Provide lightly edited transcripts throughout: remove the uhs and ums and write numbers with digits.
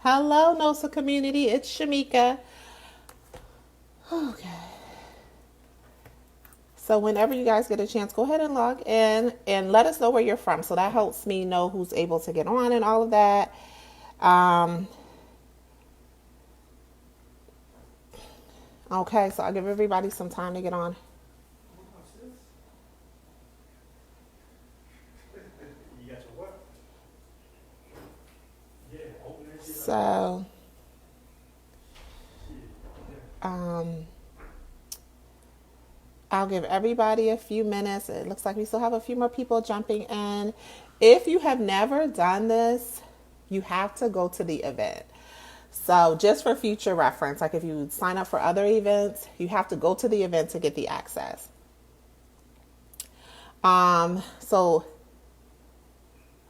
Hello, NOSA community. It's Shamika. Okay. So whenever you guys get a chance, go ahead and log in and let us know where you're from. So that helps me know who's able to get on and all of that. Um, okay, so I'll give everybody some time to get on. So, um, I'll give everybody a few minutes. It looks like we still have a few more people jumping in. If you have never done this, you have to go to the event. So just for future reference, like if you sign up for other events, you have to go to the event to get the access. So,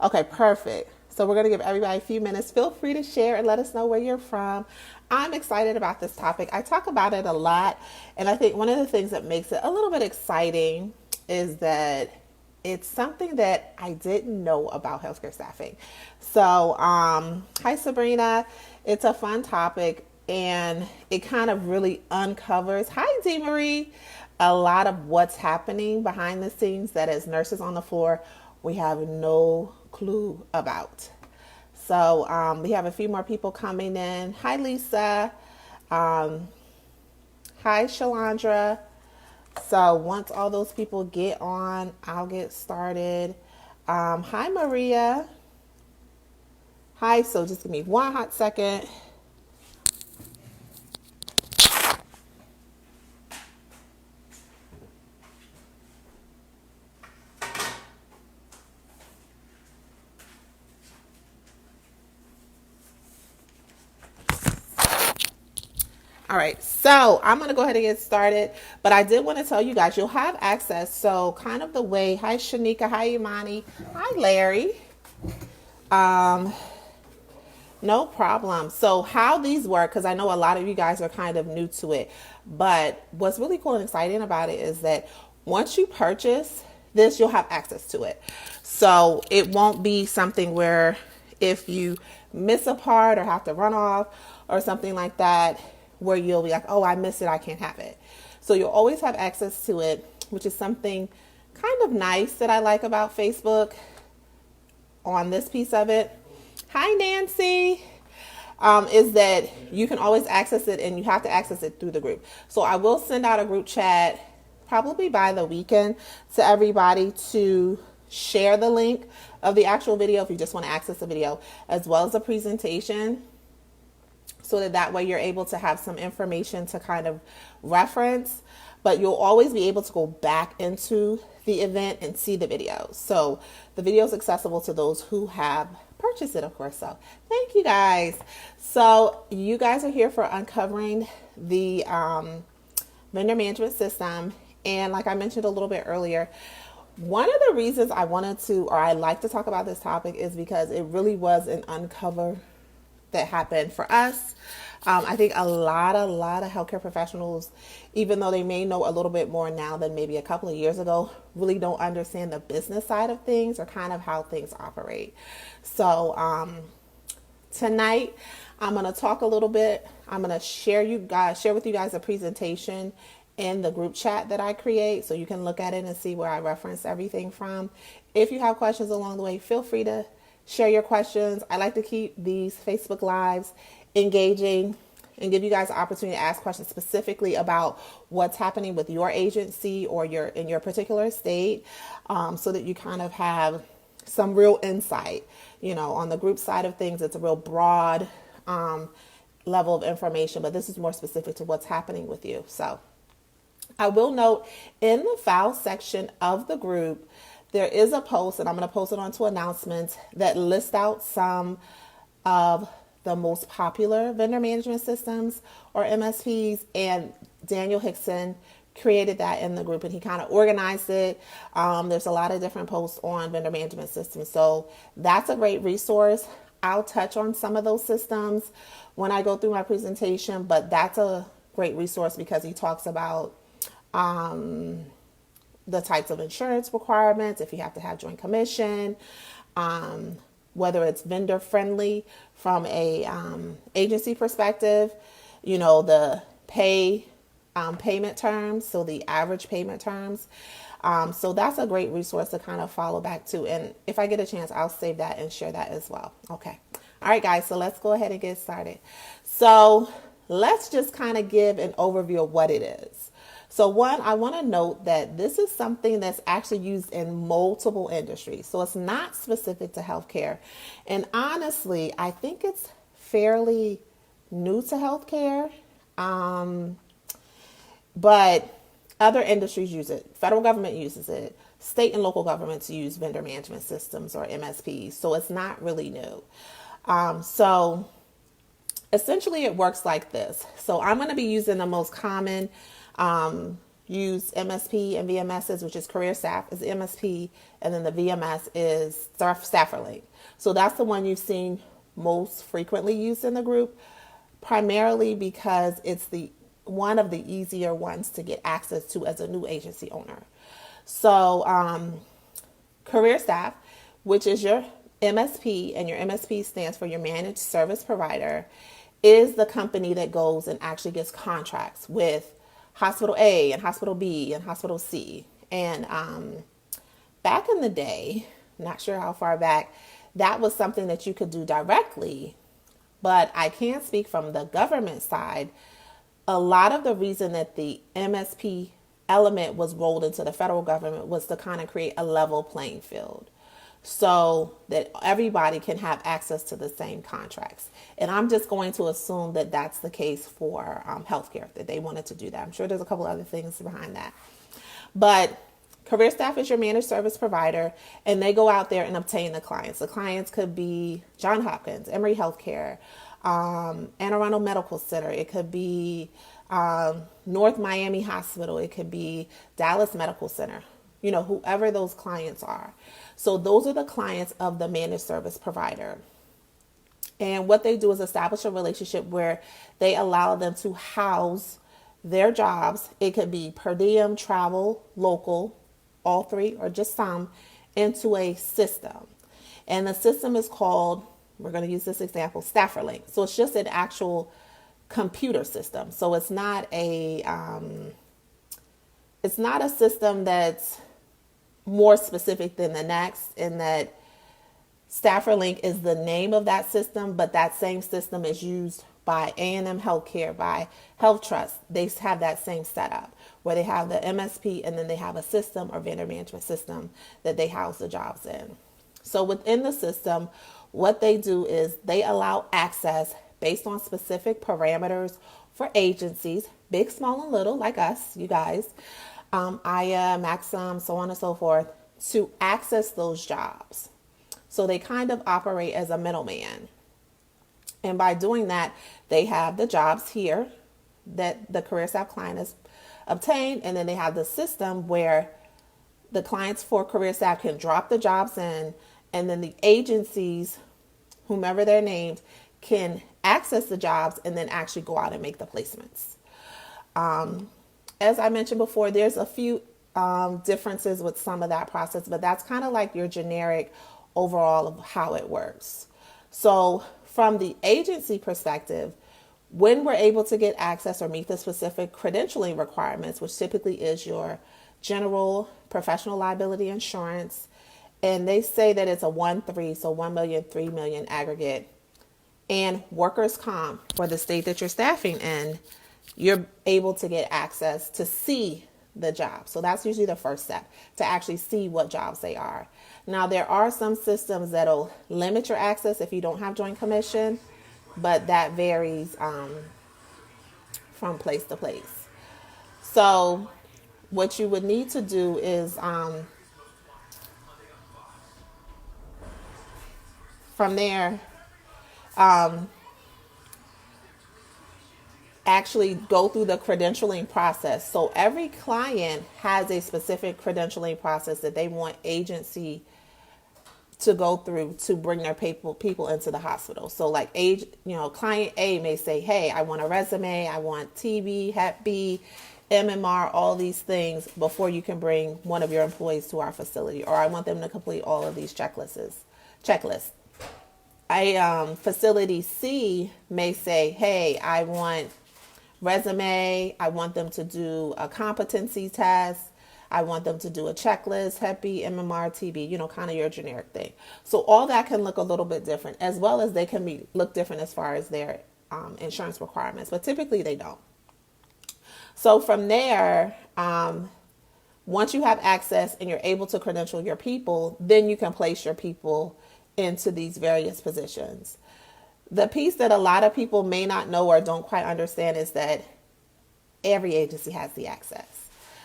okay, perfect. So we're going to give everybody a few minutes. Feel free to share and let us know where you're from. I'm excited about this topic. I talk about it a lot. And I think one of the things that makes it a little bit exciting is that it's something that I didn't know about healthcare staffing. So, hi Sabrina. It's a fun topic and it kind of really uncovers, hi D Marie, a lot of what's happening behind the scenes that as nurses on the floor, we have no clue about. So we have a few more people coming in. Hi, Lisa. Um, Hi, Shalandra. So once all those people get on, I'll get started. Hi, Maria. Hi, so just give me one hot second. All right, so I'm going to go ahead and get started, but I did want to tell you guys you'll have access. So, kind of the way, hi Shanika, hi Imani, hi Larry. Um, no problem. So, how these work, because I know a lot of you guys are kind of new to it, but what's really cool and exciting about it is that once you purchase this, you'll have access to it. So, it won't be something where if you miss a part or have to run off or something like that, where you'll be like, oh, I missed it, I can't have it. So you'll always have access to it, which is something kind of nice that I like about Facebook on this piece of it. Hi, Nancy. Is that you can always access it and you have to access it through the group. So I will send out a group chat probably by the weekend to everybody to share the link of the actual video if you just want to access the video, as well as a presentation, so that way you're able to have some information to kind of reference, but you'll always be able to go back into the event and see the videos. So the video is accessible to those who have purchased it, of course. So thank you guys. So you guys are here for uncovering the vendor management system. And like I mentioned a little bit earlier, one of the reasons I wanted to, or I like to talk about this topic is because it really was an uncover that happened for us. I think a lot of healthcare professionals, even though they may know a little bit more now than maybe a couple of years ago, really don't understand the business side of things or kind of how things operate. So tonight, I'm going to talk a little bit. I'm going to share with you guys a presentation in the group chat that I create, so you can look at it and see where I reference everything from. If you have questions along the way, feel free to share your questions. I like to keep these Facebook Lives engaging and give you guys the opportunity to ask questions specifically about what's happening with your agency or in your particular state, so that you kind of have some real insight. On the group side of things, it's a real broad level of information, but this is more specific to what's happening with you. So I will note in the file section of the group, there is a post, and I'm going to post it onto announcements, that lists out some of the most popular vendor management systems or MSPs. And Daniel Hickson created that in the group and he kind of organized it. There's a lot of different posts on vendor management systems. So that's a great resource. I'll touch on some of those systems when I go through my presentation, but that's a great resource because he talks about the types of insurance requirements, if you have to have joint commission, whether it's vendor friendly from a agency perspective, you know, the payment terms, so the average payment terms. So that's a great resource to kind of follow back to. And if I get a chance, I'll save that and share that as well. Okay. All right, guys. So let's go ahead and get started. So let's just kind of give an overview of what it is. So one, I want to note that this is something that's actually used in multiple industries. So it's not specific to healthcare. And honestly, I think it's fairly new to healthcare. But other industries use it. Federal government uses it. State and local governments use vendor management systems or MSPs. So it's not really new. So essentially it works like this. So I'm going to be using the most common used MSP and VMSs, which is Career Staff is MSP, and then the VMS is StafferLink. So that's the one you've seen most frequently used in the group, primarily because it's the one of the easier ones to get access to as a new agency owner. So Career Staff, which is your MSP, and your MSP stands for your managed service provider, is the company that goes and actually gets contracts with Hospital A and Hospital B and Hospital C. And back in the day, not sure how far back, that was something that you could do directly. But I can speak from the government side. A lot of the reason that the MSP element was rolled into the federal government was to kind of create a level playing field so that everybody can have access to the same contracts. And I'm just going to assume that that's the case for healthcare, that they wanted to do that. I'm sure there's a couple other things behind that. But Career Staff is your managed service provider, and they go out there and obtain the clients. The clients could be Johns Hopkins, Emory Healthcare, Anne Arundel Medical Center. It could be North Miami Hospital. It could be Dallas Medical Center. You know, whoever those clients are. So those are the clients of the managed service provider. And what they do is establish a relationship where they allow them to house their jobs. It could be per diem, travel, local, all three, or just some, into a system. And the system is called, we're going to use this example, StafferLink. So it's just an actual computer system. So it's not a system that's more specific than the next, in that StafferLink is the name of that system, but that same system is used by A&M Healthcare, by Health Trust. They have that same setup where they have the MSP and then they have a system or vendor management system that they house the jobs in. So within the system, what they do is they allow access based on specific parameters for agencies, big, small, and little, like us, you guys, Aya, Maxim, so on and so forth, to access those jobs. So they kind of operate as a middleman. And by doing that, they have the jobs here that the Career Staff client has obtained. And then they have the system where the clients for Career Staff can drop the jobs in. And then the agencies, whomever they're named, can access the jobs and then actually go out and make the placements. As I mentioned before, there's a few differences with some of that process, but that's kind of like your generic overall of how it works. So from the agency perspective, when we're able to get access or meet the specific credentialing requirements, which typically is your general professional liability insurance, and they say that it's a 1-3, so 1 million, 3 million aggregate, and workers' comp for the state that you're staffing in, you're able to get access to see the job. So that's usually the first step, to actually see what jobs they are. Now, there are some systems that'll limit your access if you don't have joint commission, but that varies from place to place. So what you would need to do is from there, actually go through the credentialing process. So every client has a specific credentialing process that they want agency to go through to bring their people into the hospital. So like client A may say, hey, I want a resume, I want TB, Hep B, MMR, all these things before you can bring one of your employees to our facility, or I want them to complete all of these checklists. A facility C may say, hey, I want resume, I want them to do a competency test, I want them to do a checklist, Hep B, MMR, TB, kind of your generic thing. So all that can look a little bit different, as well as they can look different as far as their insurance requirements, but typically they don't. So from there, once you have access and you're able to credential your people, then you can place your people into these various positions. The piece that a lot of people may not know or don't quite understand is that every agency has the access.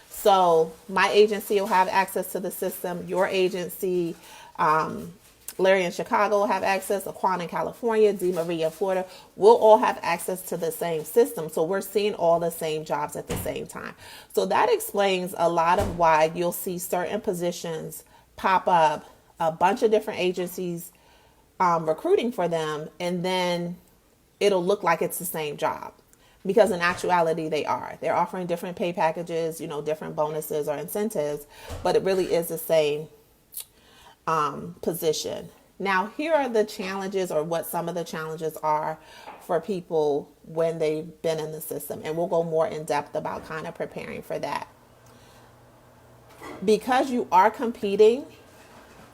So my agency will have access to the system. Your agency, Larry in Chicago will have access. Aquan in California, D. Maria in Florida, we'll all have access to the same system. So we're seeing all the same jobs at the same time. So that explains a lot of why you'll see certain positions pop up, a bunch of different agencies recruiting for them, and then it'll look like it's the same job. Because in actuality, they're offering different pay packages, different bonuses or incentives, but it really is the same position. Now, here are the challenges, or what some of the challenges are for people when they've been in the system. And we'll go more in depth about kind of preparing for that. Because you are competing,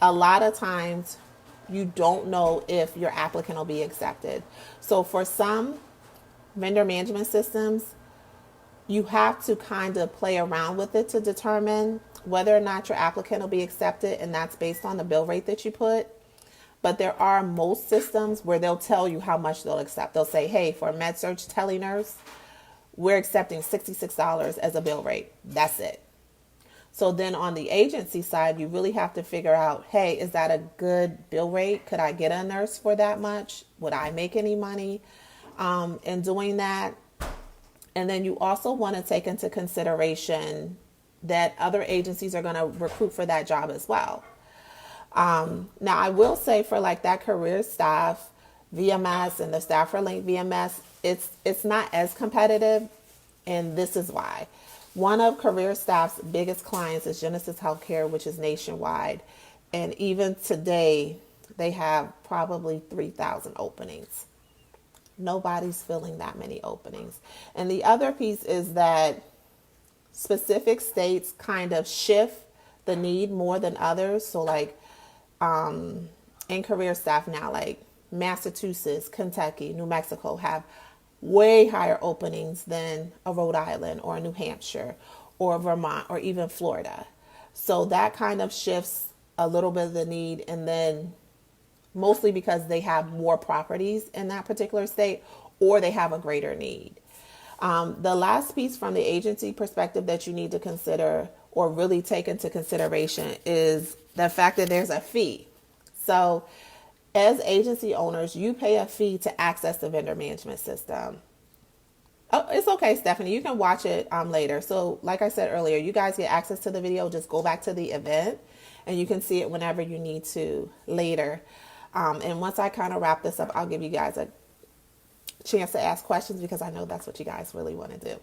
a lot of times you don't know if your applicant will be accepted. So for some vendor management systems, you have to kind of play around with it to determine whether or not your applicant will be accepted, and that's based on the bill rate that you put. But there are most systems where they'll tell you how much they'll accept. They'll say, hey, for a med-surg tele-nurse, we're accepting $66 as a bill rate. That's it. So then on the agency side, you really have to figure out, hey, is that a good bill rate? Could I get a nurse for that much? Would I make any money in doing that? And then you also want to take into consideration that other agencies are going to recruit for that job as well. Now, I will say for like that career staff, VMS and the Staffer Link VMS, it's not as competitive, and this is why. One of Career Staff's biggest clients is Genesis Healthcare, which is nationwide. And even today, they have probably 3,000 openings. Nobody's filling that many openings. And the other piece is that specific states kind of shift the need more than others. So like in Career Staff now, like Massachusetts, Kentucky, New Mexico have way higher openings than a Rhode Island or a New Hampshire or Vermont or even Florida. So that kind of shifts a little bit of the need, and then mostly because they have more properties in that particular state or they have a greater need. The last piece from the agency perspective that you need to consider or really take into consideration is the fact that there's a fee. So as agency owners, you pay a fee to access the vendor management system. Oh, it's okay, Stephanie. You can watch it later. So like I said earlier, you guys get access to the video. Just go back to the event and you can see it whenever you need to later. And once I kind of wrap this up, I'll give you guys a chance to ask questions because I know that's what you guys really want to do.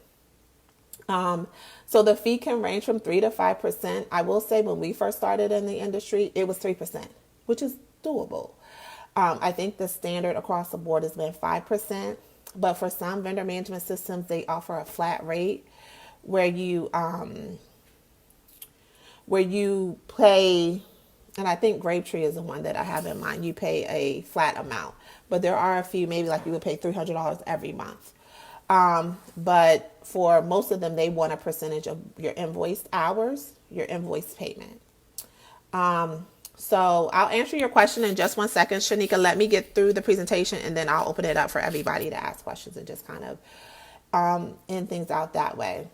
So the fee can range from 3 to 5%. I will say when we first started in the industry, it was 3%, which is doable. I think the standard across the board has been 5%, but for some vendor management systems, they offer a flat rate where you pay, and I think Grapetree is the one that I have in mind. You pay a flat amount, but there are a few, maybe like you would pay $300 every month. But for most of them, they want a percentage of your invoiced hours, your invoice payment. So I'll answer your question in just 1 second. Shanika, let me get through the presentation and then I'll open it up for everybody to ask questions and just kind of end things out that way.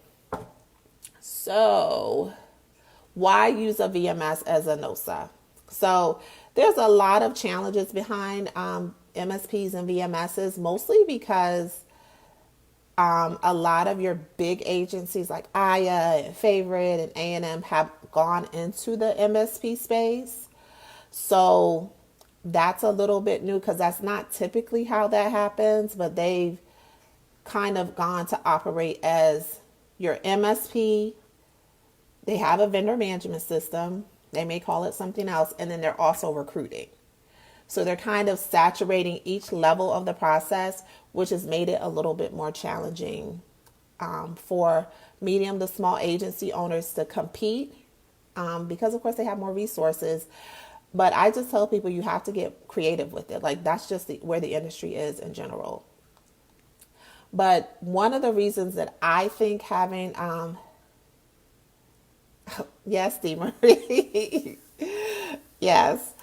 So why use a VMS as a NOSA? So there's a lot of challenges behind MSPs and VMSs, mostly because a lot of your big agencies like Aya and Favorite and A&M have gone into the MSP space. So that's a little bit new because that's not typically how that happens, but they've kind of gone to operate as your MSP. They have a vendor management system. They may call it something else, and then they're also recruiting. So they're kind of saturating each level of the process, which has made it a little bit more challenging for medium to small agency owners to compete because, of course, they have more resources. But I just tell people you have to get creative with it. Like, that's just where the industry is in general. But one of the reasons that I think having, yes, Dee Marie, yes.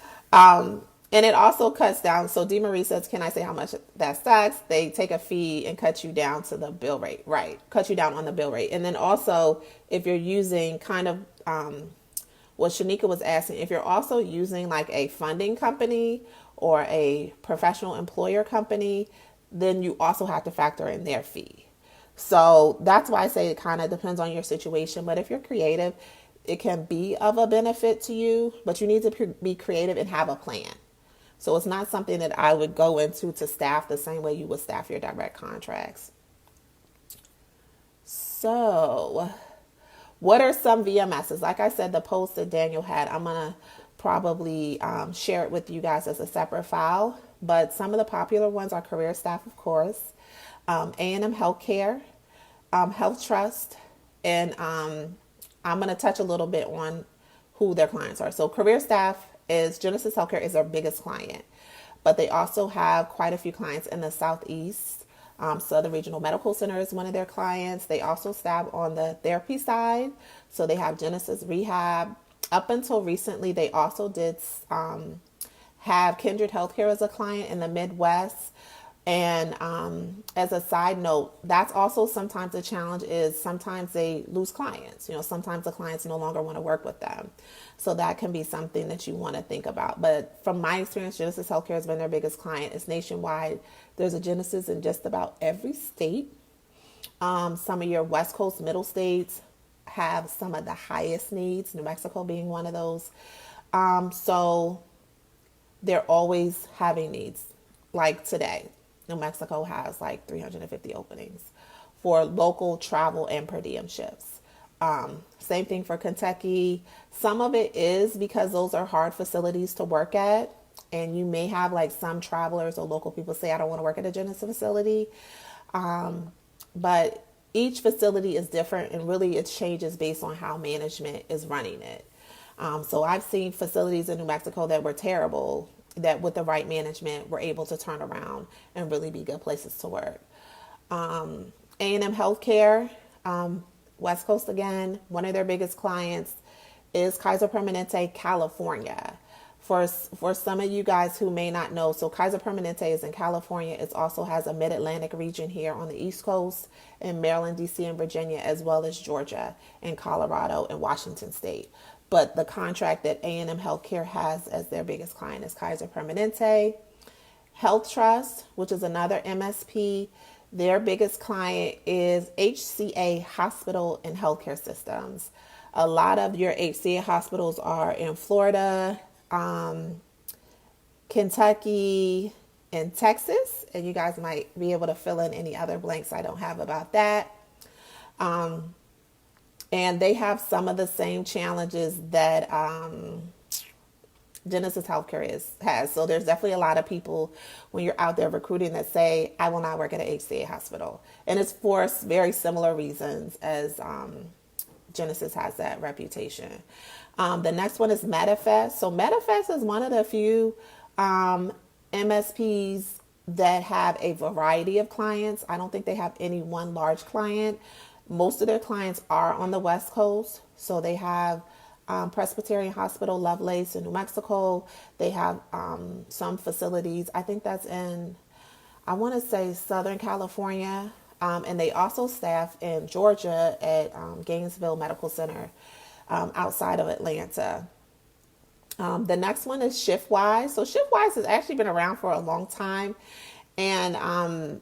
And it also cuts down. So Dee Marie says, can I say how much that sucks? They take a fee and cut you down to the bill rate, right? Cut you down on the bill rate. And then also, if you're using kind of what Shanika was asking, if you're also using like a funding company or a professional employer company, then you also have to factor in their fee. So that's why I say it kind of depends on your situation. But if you're creative, it can be of a benefit to you, but you need to be creative and have a plan. So it's not something that I would go into to staff the same way you would staff your direct contracts. So what are some VMSs? Like I said, the post that Daniel had, I'm going to probably share it with you guys as a separate file. But some of the popular ones are Career Staff, of course, A&M Healthcare, Health Trust, and I'm going to touch a little bit on who their clients are. So Career Staff is Genesis Healthcare is their biggest client, but they also have quite a few clients in the Southeast. Southern Regional Medical Center is one of their clients. They also staff on the therapy side. So they have Genesis Rehab. Up until recently, they also did have Kindred Healthcare as a client in the Midwest. And as a side note, that's also sometimes a challenge is sometimes they lose clients. Sometimes the clients no longer want to work with them. So that can be something that you want to think about. But from my experience, Genesis Healthcare has been their biggest client. It's nationwide. There's a Genesis in just about every state. Some of your West Coast middle states have some of the highest needs, New Mexico being one of those. So they're always having needs. Like today, New Mexico has like 350 openings for local travel and per diem shifts. Same thing for Kentucky. Some of it is because those are hard facilities to work at. And you may have like some travelers or local people say, I don't want to work at a Genesis facility. But each facility is different, and really it changes based on how management is running it. So I've seen facilities in New Mexico that were terrible that with the right management were able to turn around and really be good places to work. A&M Healthcare, West Coast again, one of their biggest clients is Kaiser Permanente, California. For some of you guys who may not know, so Kaiser Permanente is in California. It also has a mid-Atlantic region here on the East Coast in Maryland, DC, and Virginia, as well as Georgia and Colorado and Washington State. But the contract that A&M Healthcare has as their biggest client is Kaiser Permanente. Health Trust, which is another MSP, their biggest client is HCA Hospital and Healthcare Systems. A lot of your HCA hospitals are in Florida, Kentucky, and Texas. And you guys might be able to fill in any other blanks I don't have about that. And they have some of the same challenges that Genesis Healthcare has. So there's definitely a lot of people when you're out there recruiting that say, I will not work at an HCA hospital. And it's for very similar reasons as Genesis has that reputation. The next one is Medifestt. So Medifestt is one of the few MSPs that have a variety of clients. I don't think they have any one large client. Most of their clients are on the West Coast. So they have Presbyterian Hospital, Lovelace in New Mexico. They have some facilities. I think that's in, I want to say Southern California. And they also staff in Georgia at Gainesville Medical Center outside of Atlanta. The next one is ShiftWise. So ShiftWise has actually been around for a long time. And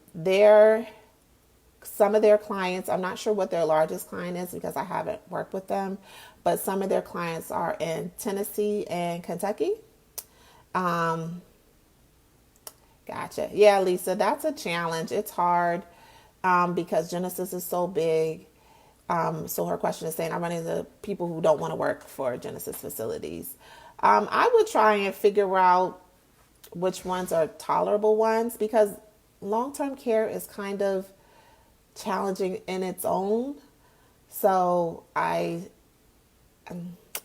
some of their clients, I'm not sure what their largest client is because I haven't worked with them, but some of their clients are in Tennessee and Kentucky. Gotcha. Yeah, Lisa, that's a challenge. It's hard because Genesis is so big. So her question is saying, I'm running into people who don't want to work for Genesis facilities. I would try and figure out which ones are tolerable ones, because long-term care is kind of challenging in its own. So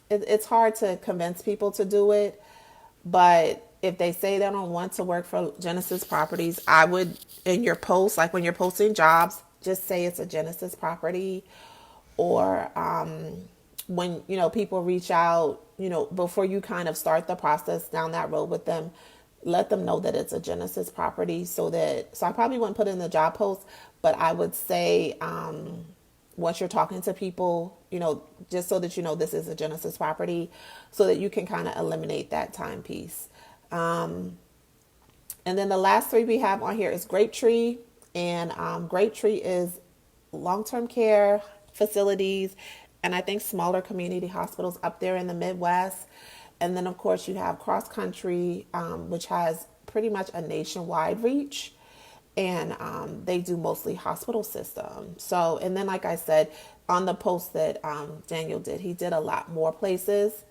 it's hard to convince people to do it. But if they say they don't want to work for Genesis Properties, I would, in your post, like when you're posting jobs, just say it's a Genesis property. Or when, people reach out, before you kind of start the process down that road with them, let them know that it's a Genesis property, so I probably wouldn't put it in the job post, but I would say, once you're talking to people, just so that this is a Genesis property, so that you can kind of eliminate that time piece. And then the last three we have on here is Grapetree. And Grapetree is long-term care facilities, and I think smaller community hospitals up there in the Midwest. And then, of course, you have Cross Country, which has pretty much a nationwide reach. And they do mostly hospital systems. So, and then, like I said, on the post that Daniel did, he did a lot more places,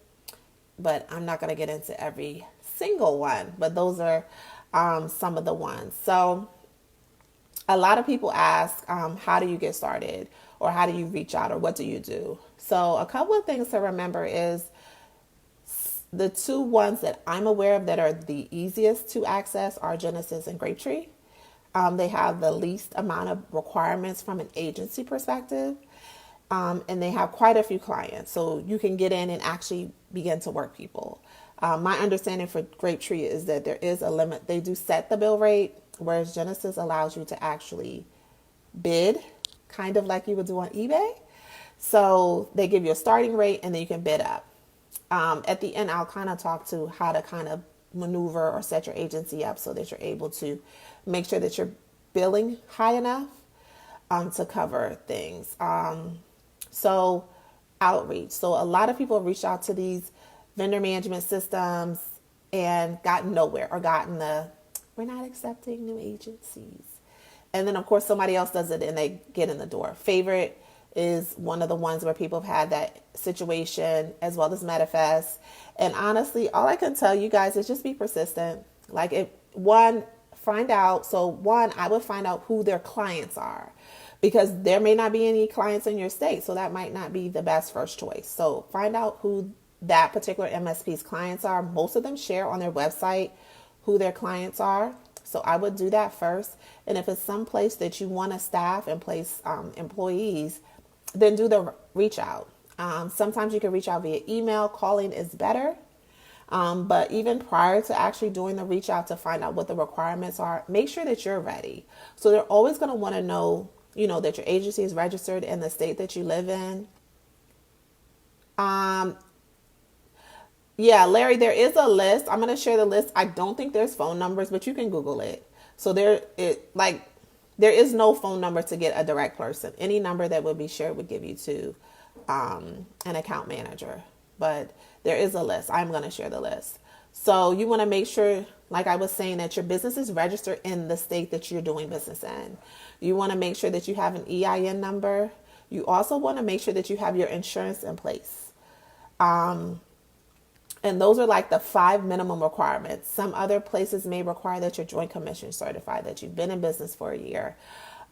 but I'm not going to get into every single one. But those are some of the ones. So a lot of people ask, how do you get started? Or how do you reach out? Or what do you do? So a couple of things to remember is the two ones that I'm aware of that are the easiest to access are Genesis and Grapetree. They have the least amount of requirements from an agency perspective. And they have quite a few clients. So you can get in and actually begin to work people. My understanding for Grapetree is that there is a limit. They do set the bill rate, whereas Genesis allows you to actually bid, kind of like you would do on eBay. So they give you a starting rate and then you can bid up. At the end, I'll kind of talk to how to kind of maneuver or set your agency up so that you're able to make sure that you're billing high enough to cover things. So outreach. So a lot of people have reached out to these vendor management systems and gotten nowhere, or gotten we're not accepting new agencies. And then, of course, somebody else does it and they get in the door. Favorite is one of the ones where people have had that situation, as well as Medifestt. And honestly, all I can tell you guys is just be persistent. Like, I would find out who their clients are, because there may not be any clients in your state. So that might not be the best first choice. So find out who that particular MSP's clients are. Most of them share on their website who their clients are. So I would do that first. And if it's some place that you want to staff and place employees, then do the reach out. Sometimes you can reach out via email. Calling is better. But even prior to actually doing the reach out to find out what the requirements are, make sure that you're ready. So they're always going to want to know, that your agency is registered in the state that you live in. Yeah, Larry, there is a list. I'm going to share the list. I don't think there's phone numbers, but you can Google it. So there is no phone number to get a direct person. Any number that would be shared would give you to an account manager. But there is a list. I'm going to share the list. So you want to make sure, like I was saying, that your business is registered in the state that you're doing business in. You want to make sure that you have an EIN number. You also want to make sure that you have your insurance in place. And those are like the 5 minimum requirements. Some other places may require that you're Joint Commission certified, that you've been in business for a year,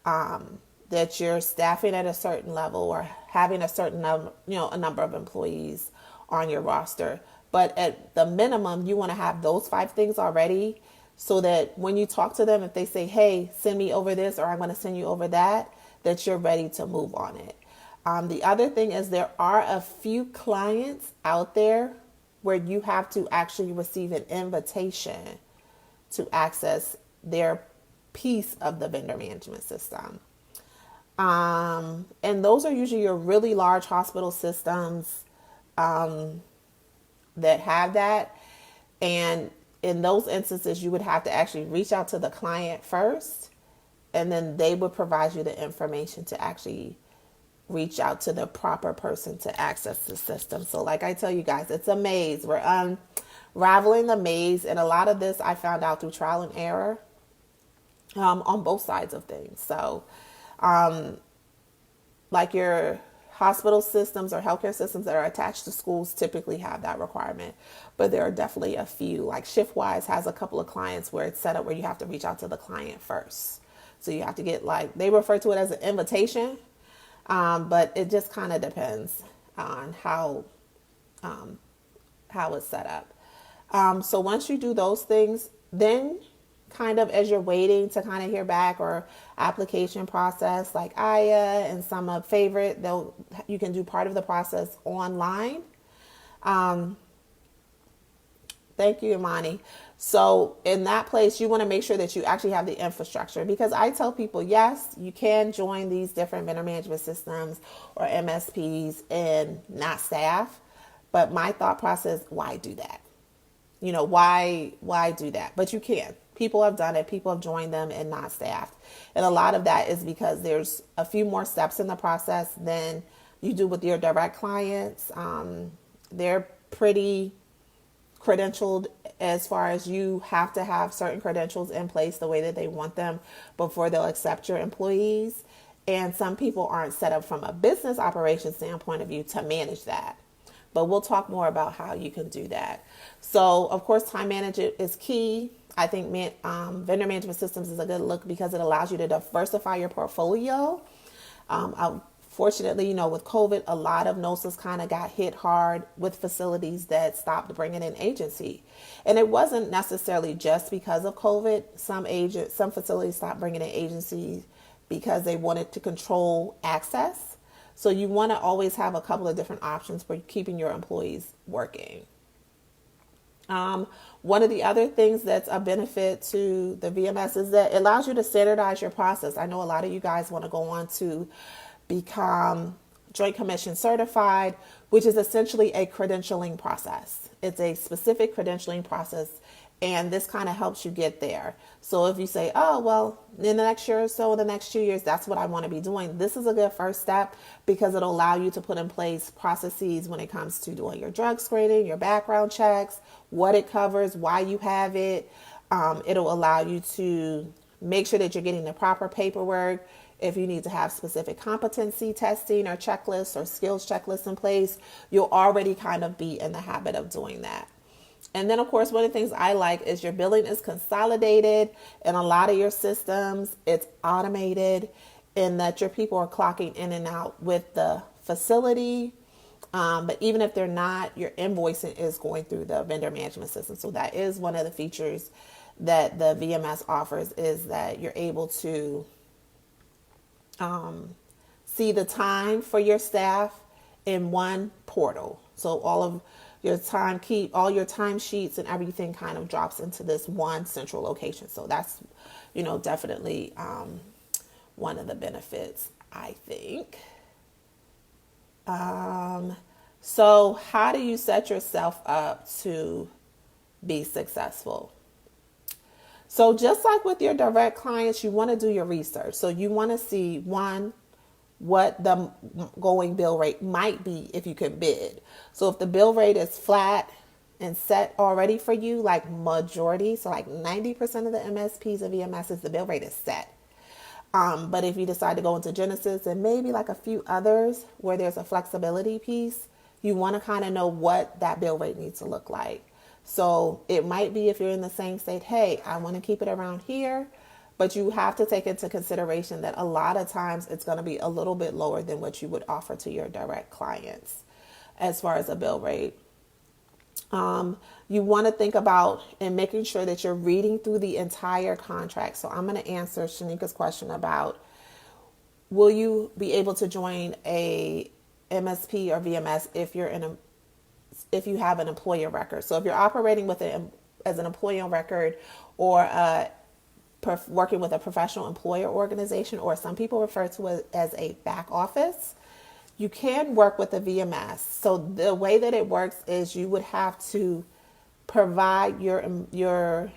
that you're staffing at a certain level, or having a certain number, a number of employees on your roster. But at the minimum, you want to have those 5 things already, so that when you talk to them, if they say, hey, send me over this, or I'm going to send you over that you're ready to move on it. The other thing is, there are a few clients out there where you have to actually receive an invitation to access their piece of the vendor management system. And those are usually your really large hospital systems that have that. And in those instances, you would have to actually reach out to the client first, and then they would provide you the information to actually reach out to the proper person to access the system. So like I tell you guys, it's a maze. We're unraveling the maze. And a lot of this I found out through trial and error on both sides of things. So like your Hospital systems or healthcare systems that are attached to schools typically have that requirement, but there are definitely a few. Like ShiftWise has a couple of clients where it's set up where you have to reach out to the client first. So you have to get, like, they refer to it as an invitation, but it just kind of depends on how it's set up. So once you do those things, then kind of as you're waiting to kind of hear back, or application process like Aya and some of Favorite, you can do part of the process online. Thank you, Imani. So in that place, you want to make sure that you actually have the infrastructure, because I tell people, yes, you can join these different vendor management systems or MSPs and not staff. But my thought process, why do that? Why do that? But you can. People have done it. People have joined them and not staffed. And a lot of that is because there's a few more steps in the process than you do with your direct clients. They're pretty credentialed, as far as you have to have certain credentials in place the way that they want them before they'll accept your employees. And some people aren't set up from a business operation standpoint of view to manage that. But we'll talk more about how you can do that. So, of course, time management is key. I think vendor management systems is a good look because it allows you to diversify your portfolio. Fortunately, with COVID, a lot of NOSAs kind of got hit hard with facilities that stopped bringing in agency. And it wasn't necessarily just because of COVID. Some facilities stopped bringing in agencies because they wanted to control access. So you want to always have a couple of different options for keeping your employees working. One of the other things that's a benefit to the VMS is that it allows you to standardize your process. I know a lot of you guys want to go on to become Joint Commission certified, which is essentially a credentialing process. It's a specific credentialing process, and this kind of helps you get there. So if you say, oh, well, in the next year or so, in the next 2 years, that's what I want to be doing, this is a good first step because it'll allow you to put in place processes when it comes to doing your drug screening, your background checks, what it covers, why you have it. It'll allow you to make sure that you're getting the proper paperwork. If you need to have specific competency testing or checklists or skills checklists in place, you'll already kind of be in the habit of doing that. And then, of course, one of the things I like is your billing is consolidated in a lot of your systems. It's automated in that your people are clocking in and out with the facility. But even if they're not, your invoicing is going through the vendor management system. So that is one of the features that the VMS offers, is that you're able to see the time for your staff in one portal. So all of your all your time sheets and everything kind of drops into this one central location. So that's, definitely one of the benefits, I think. So how do you set yourself up to be successful? So just like with your direct clients, you want to do your research. So you want to see, one, what the going bill rate might be if you can bid. So if the bill rate is flat and set already for you, like majority, so like 90% of the MSPs and VMSs, the bill rate is set. But if you decide to go into Genesis and maybe like a few others where there's a flexibility piece, you want to kind of know what that bill rate needs to look like. So it might be, if you're in the same state, hey, I want to keep it around here, but you have to take into consideration that a lot of times it's going to be a little bit lower than what you would offer to your direct clients as far as a bill rate. You want to think about and making sure that you're reading through the entire contract. So I'm going to answer Shanika's question about, will you be able to join a MSP or VMS if you have an employer record? So if you're operating as an employee on record, or working with a professional employer organization, or some people refer to it as a back office, you can work with a VMS. So the way that it works is you would have to provide your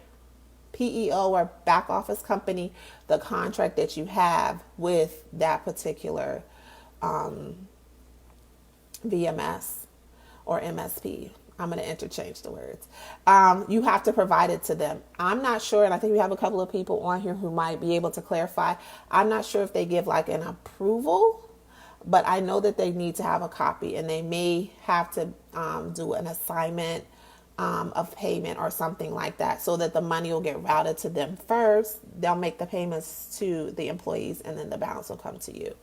PEO or back office company the contract that you have with that particular VMS or MSP. I'm going to interchange the words. You have to provide it to them. I'm not sure, and I think we have a couple of people on here who might be able to clarify. I'm not sure if they give like an approval but I know that they need to have a copy, and they may have to do an assignment of payment or something like that, so that the money will get routed to them first. They'll make the payments to the employees, and then the balance will come to you.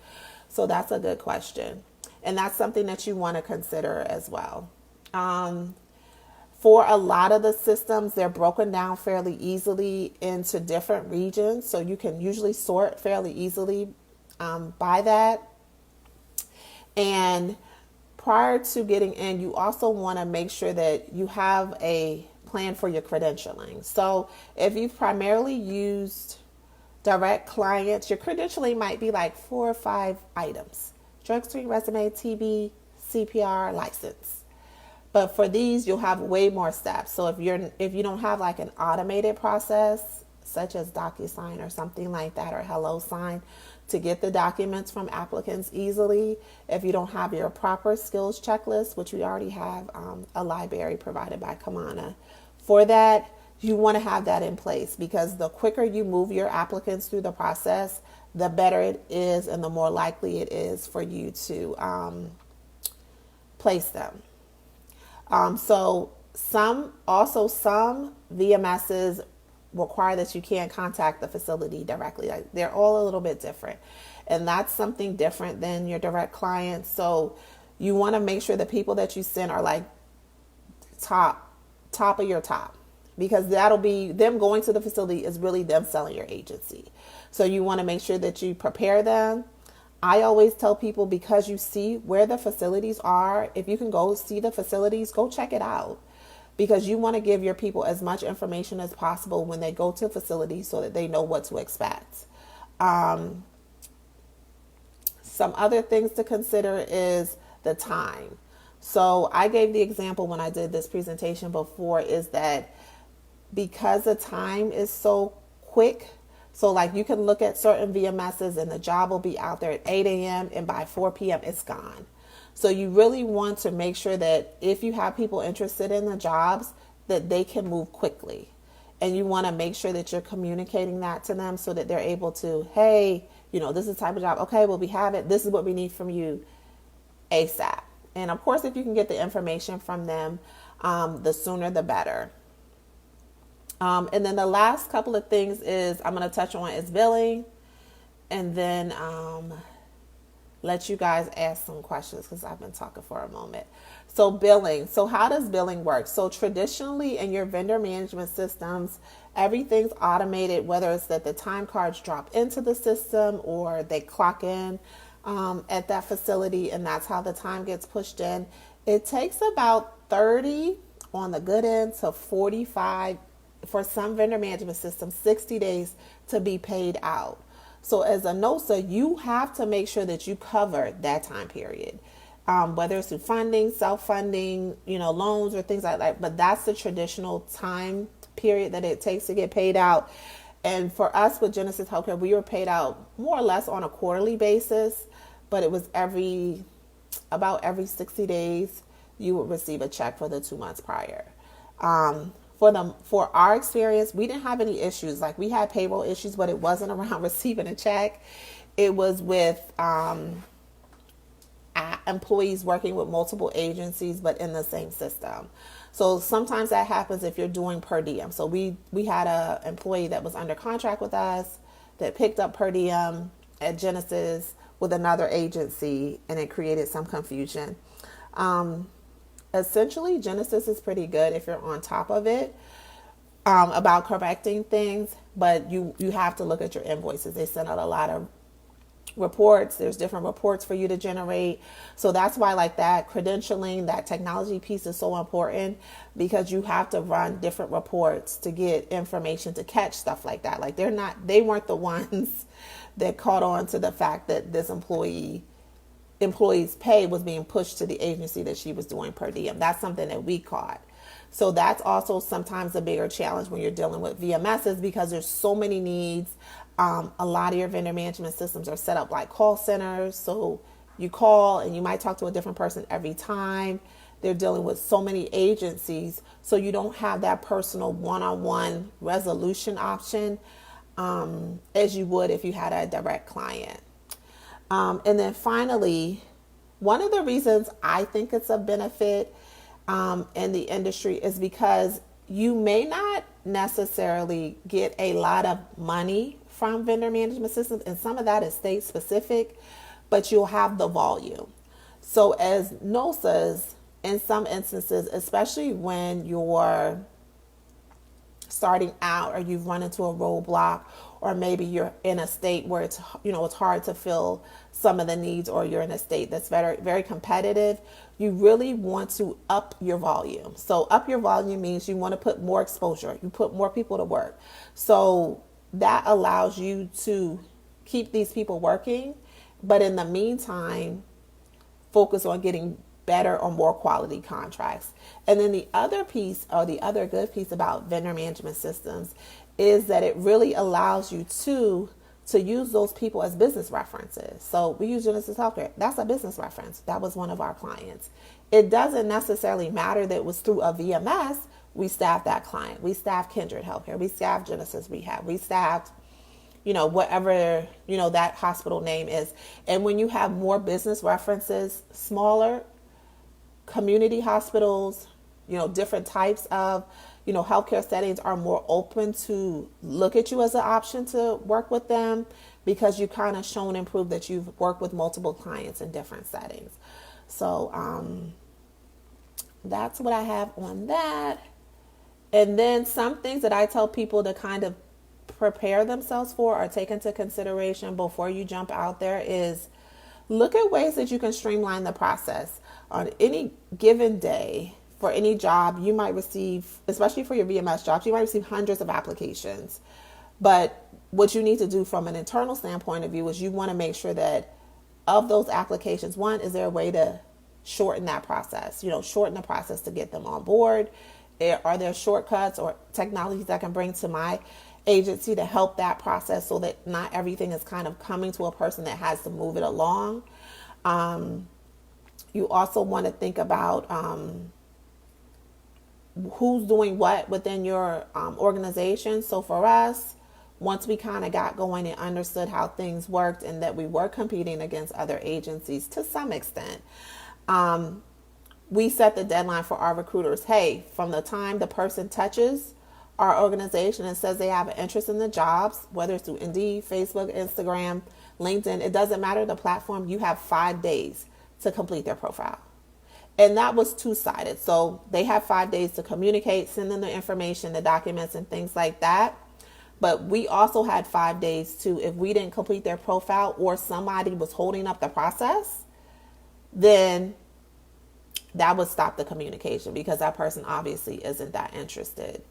So that's a good question. And that's something that you want to consider as well. For a lot of the systems, they're broken down fairly easily into different regions. So you can usually sort fairly easily by that. And prior to getting in, you also want to make sure that you have a plan for your credentialing. So if you've primarily used direct clients, your credentialing might be like 4 or 5 items: drug screen, resume, TB, CPR, license. But for these, you'll have way more steps. So if you don't have like an automated process, such as DocuSign or something like that, or HelloSign, to get the documents from applicants easily, if you don't have your proper skills checklist, which we already have a library provided by Kamana for that, you want to have that in place, because the quicker you move your applicants through the process, the better it is and the more likely it is for you to place them. So some VMSs require that you can't contact the facility directly. Like, they're all a little bit different, and that's something different than your direct clients. So you want to make sure the people that you send are like top of your top, because that'll be them going to the facility is really them selling your agency. So you want to make sure that you prepare them. I always tell people, because you see where the facilities are, if you can go see the facilities, go check it out, because you want to give your people as much information as possible when they go to facilities, so that they know what to expect. Some other things to consider is the time. So I gave the example when I did this presentation before, is that because the time is so quick, so like you can look at certain VMSs and the job will be out there at 8 a.m. and by 4 p.m. it's gone. So you really want to make sure that if you have people interested in the jobs, that they can move quickly. And you want to make sure that you're communicating that to them, so that they're able to, hey, this is the type of job. Okay, well, we have it. This is what we need from you ASAP. And of course, if you can get the information from them, the sooner the better. And then the last couple of things I'm going to touch on is billing, and then let you guys ask some questions, because I've been talking for a moment. So billing. So how does billing work? So traditionally in your vendor management systems, everything's automated, whether it's that the time cards drop into the system or they clock in at that facility, and that's how the time gets pushed in. It takes about 30 on the good end to 45 for some vendor management systems, 60 days to be paid out. So as a NOSA, you have to make sure that you cover that time period, whether it's through funding, self-funding, loans or things like that. But that's the traditional time period that it takes to get paid out. And for us with Genesis Healthcare, we were paid out more or less on a quarterly basis, but it was about every 60 days, you would receive a check for the 2 months prior. For our experience, we didn't have any issues. Like, we had payroll issues, but it wasn't around receiving a check. It was with employees working with multiple agencies, but in the same system. So sometimes that happens if you're doing per diem. So we had an employee that was under contract with us that picked up per diem at Genesis with another agency, and it created some confusion. Essentially, Genesis is pretty good if you're on top of it about correcting things, but you have to look at your invoices. They send out a lot of reports. There's different reports for you to generate. So that's why, like, that credentialing, that technology piece is so important, because you have to run different reports to get information to catch stuff like that. Like, they weren't the ones that caught on to the fact that this employee's pay was being pushed to the agency that she was doing per diem. That's something that we caught. So that's also sometimes a bigger challenge when you're dealing with VMSs, because there's so many needs. A lot of your vendor management systems are set up like call centers. So you call and you might talk to a different person every time. They're dealing with so many agencies. So you don't have that personal one-on-one resolution option as you would if you had a direct client. And then finally, one of the reasons I think it's a benefit in the industry is because you may not necessarily get a lot of money from vendor management systems, and some of that is state specific, but you'll have the volume. So as NOSAs, in some instances, especially when you're starting out or you've run into a roadblock, or maybe you're in a state where it's, it's hard to fill some of the needs, or you're in a state that's very, very competitive, you really want to up your volume. So up your volume means you want to put more exposure, you put more people to work. So that allows you to keep these people working, but in the meantime, focus on getting better or more quality contracts. And then the other piece, or the other good piece about vendor management systems, is that it really allows you to use those people as business references. So we use Genesis Healthcare. That's a business reference. That was one of our clients. It doesn't necessarily matter that it was through a VMS. We staffed that client. We staffed Kindred Healthcare. We staffed Genesis Rehab. We staffed, whatever, that hospital name is. And when you have more business references, smaller community hospitals, different types of, healthcare settings are more open to look at you as an option to work with them, because you kind of shown and proved that you've worked with multiple clients in different settings. So that's what I have on that. And then some things that I tell people to kind of prepare themselves for or take into consideration before you jump out there is look at ways that you can streamline the process. On any given day, for any job, you might receive, especially for your VMS jobs, you might receive hundreds of applications. But what you need to do from an internal standpoint of view is you want to make sure that of those applications, one, is there a way to shorten that process, shorten the process to get them on board? Are there shortcuts or technologies that I can bring to my agency to help that process so that not everything is kind of coming to a person that has to move it along? You also want to think about who's doing what within your organization. So for us, once we kind of got going and understood how things worked and that we were competing against other agencies to some extent, we set the deadline for our recruiters. Hey, from the time the person touches our organization and says they have an interest in the jobs, whether it's through Indeed, Facebook, Instagram, LinkedIn, it doesn't matter the platform, you have 5 days to complete their profile. And that was two-sided. So they have 5 days to communicate, send them the information, the documents and things like that. But we also had 5 days to, if we didn't complete their profile or somebody was holding up the process, then that would stop the communication because that person obviously isn't that interested.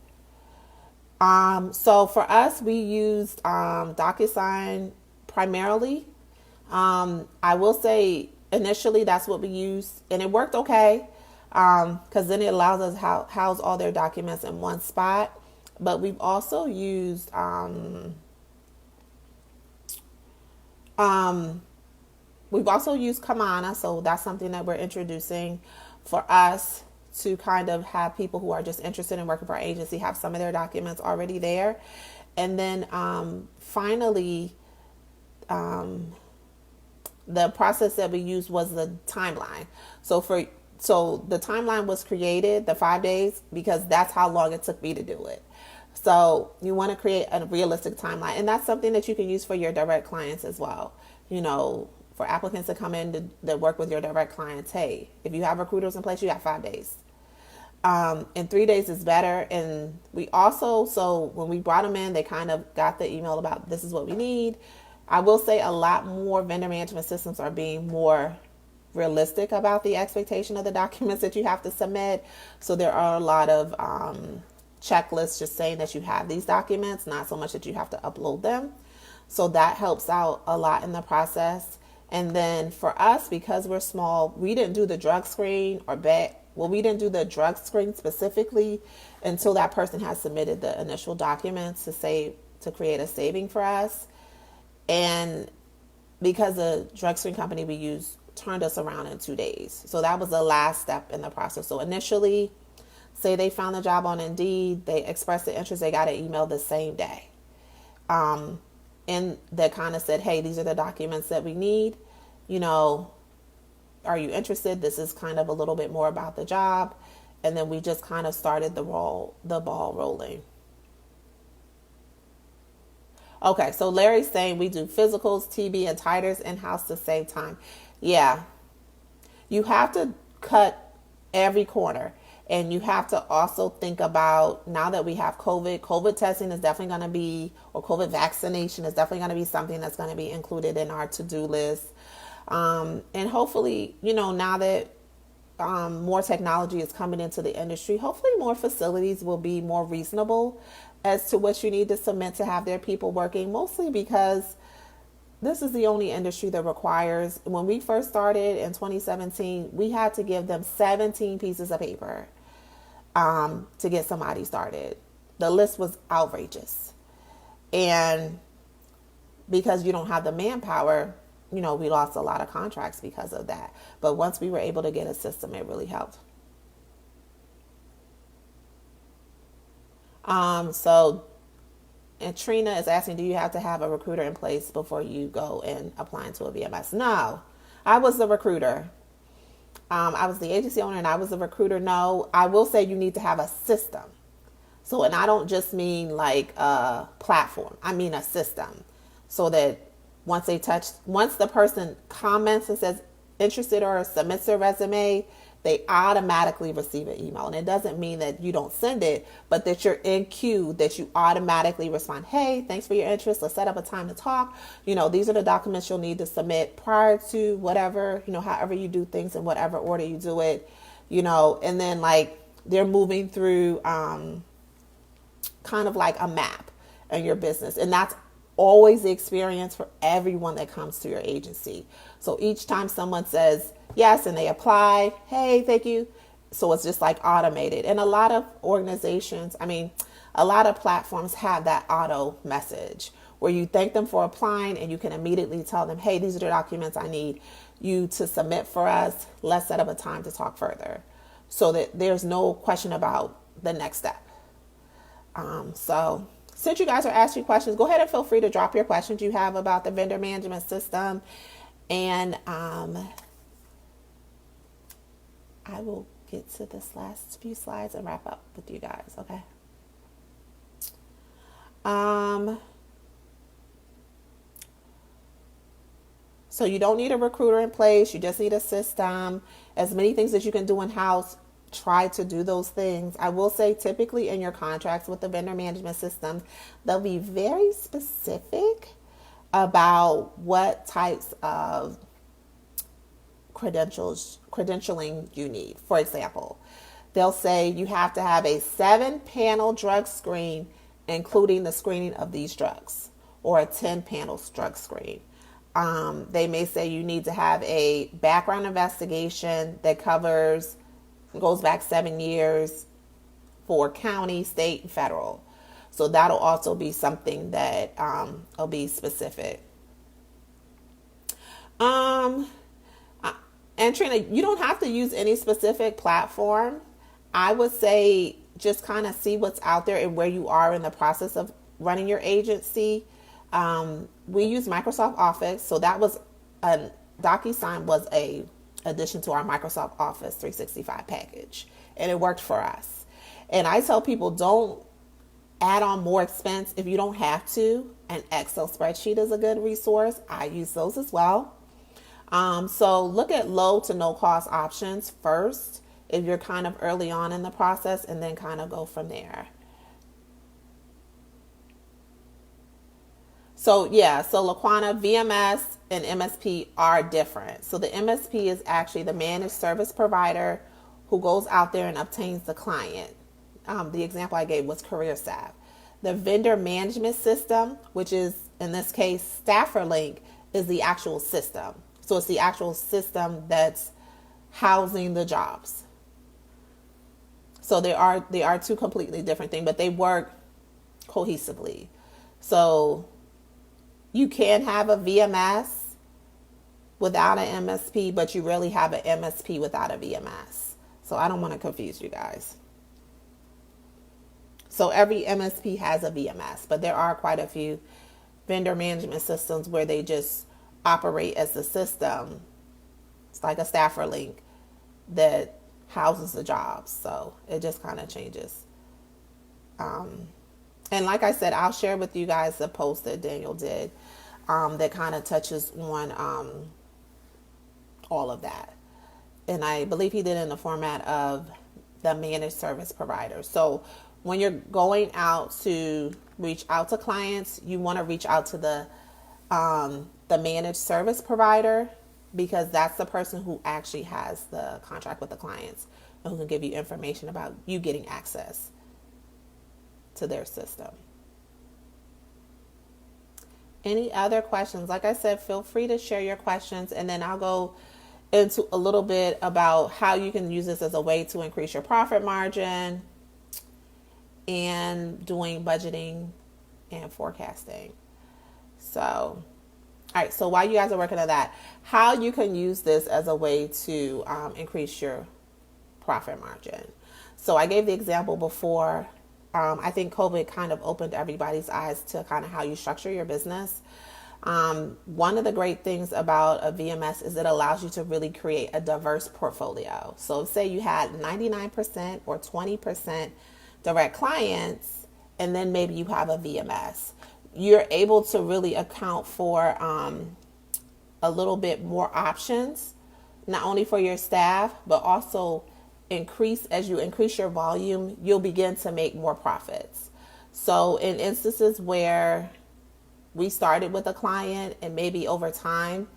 So for us, we used DocuSign primarily. I will say initially that's what we used, and it worked okay because then it allows us to house all their documents in one spot. But we've also used Kamana, so that's something that we're introducing for us to kind of have people who are just interested in working for our agency have some of their documents already there. And then finally, the process that we used was the timeline. So the timeline was created, the 5 days, because that's how long it took me to do it. So you want to create a realistic timeline. And that's something that you can use for your direct clients as well. For applicants to come in to work with your direct clients, hey, if you have recruiters in place, you have 5 days. And 3 days is better. And we also, so when we brought them in, they kind of got the email about this is what we need. I will say a lot more vendor management systems are being more realistic about the expectation of the documents that you have to submit. So there are a lot of checklists just saying that you have these documents, not so much that you have to upload them. So that helps out a lot in the process. And then for us, because we're small, we didn't do the drug screen we didn't do the drug screen specifically until that person has submitted the initial documents to create a saving for us. And because the drug screen company we used turned us around in 2 days. So that was the last step in the process. So initially, say they found the job on Indeed, they expressed the interest, they got an email the same day. And that kind of said, hey, these are the documents that we need. you know, are you interested? This is kind of a little bit more about the job. And then we just kind of started the ball rolling. Okay, so Larry's saying we do physicals, TB, and titers in-house to save time. Yeah, you have to cut every corner. And you have to also think about, now that we have COVID testing is definitely going to be, or COVID vaccination is definitely going to be something that's going to be included in our to-do list. And hopefully, now that more technology is coming into the industry, hopefully more facilities will be more reasonable as to what you need to submit to have their people working, mostly because this is the only industry that requires, when we first started in 2017, we had to give them 17 pieces of paper to get somebody started. The list was outrageous. And because you don't have the manpower, we lost a lot of contracts because of that. But once we were able to get a system, it really helped. So, and Trina is asking, do you have to have a recruiter in place before you go and apply into a VMS? No, I was the recruiter. I was the agency owner and I was the recruiter. No, I will say you need to have a system. So, and I don't just mean like a platform. I mean a system, so that once the person comments and says interested or submits their resume, they automatically receive an email. And it doesn't mean that you don't send it, but that you're in queue, that you automatically respond, hey, thanks for your interest. Let's set up a time to talk. These are the documents you'll need to submit prior to whatever, however you do things in whatever order you do it, and then like they're moving through kind of like a map in your business. And that's always the experience for everyone that comes to your agency. So each time someone says yes and they apply, hey, thank you. So it's just like automated. And a lot of a lot of platforms have that auto message where you thank them for applying and you can immediately tell them, hey, these are the documents I need you to submit for us. Let's set up a time to talk further, so that there's no question about the next step. So since you guys are asking questions, go ahead and feel free to drop your questions you have about the vendor management system. And I will get to this last few slides and wrap up with you guys, okay? So you don't need a recruiter in place. You just need a system. As many things as you can do in-house, try to do those things. I will say typically in your contracts with the vendor management systems, they'll be very specific about what types of credentialing you need. For example, they'll say you have to have a 7-panel drug screen, including the screening of these drugs, or a 10-panel drug screen. They may say you need to have a background investigation that goes back 7 years for county, state, and federal. So that'll also be something that will be specific. And Trina, you don't have to use any specific platform. I would say just kind of see what's out there and where you are in the process of running your agency. We use Microsoft Office, so that was DocuSign was a addition to our Microsoft Office 365 package, and it worked for us. And I tell people, don't add on more expense if you don't have to. An Excel spreadsheet is a good resource. I use those as well. So look at low to no cost options first if you're kind of early on in the process, and then kind of go from there. So Laquana, VMS and MSP are different. So the MSP is actually the managed service provider who goes out there and obtains the client. The example I gave was CareerStaff. The vendor management system, which is in this case StafferLink, is the actual system. So it's the actual system that's housing the jobs. So they are two completely different things, but they work cohesively. So you can have a VMS without an MSP, but you really have an MSP without a VMS. So I don't want to confuse you guys. So every MSP has a VMS, but there are quite a few vendor management systems where they just operate as the system. It's like a staffer link that houses the jobs. So it just kind of changes. And like I said, I'll share with you guys the post that Daniel did that kind of touches on all of that. And I believe he did in the format of the managed service provider. So when you're going out to reach out to clients, you want to reach out to the managed service provider, because that's the person who actually has the contract with the clients and who can give you information about you getting access to their system. Any other questions? Like I said, feel free to share your questions, and then I'll go into a little bit about how you can use this as a way to increase your profit margin and doing budgeting and forecasting. So, all right, so while you guys are working on that, how you can use this as a way to increase your profit margin. So I gave the example before. I think COVID kind of opened everybody's eyes to kind of how you structure your business. One of the great things about a VMS is it allows you to really create a diverse portfolio. So say you had 99% or 20% direct clients, and then maybe you have a VMS. You're able to really account for a little bit more options, not only for your staff, but also as you increase your volume, you'll begin to make more profits. So in instances where we started with a client and maybe over time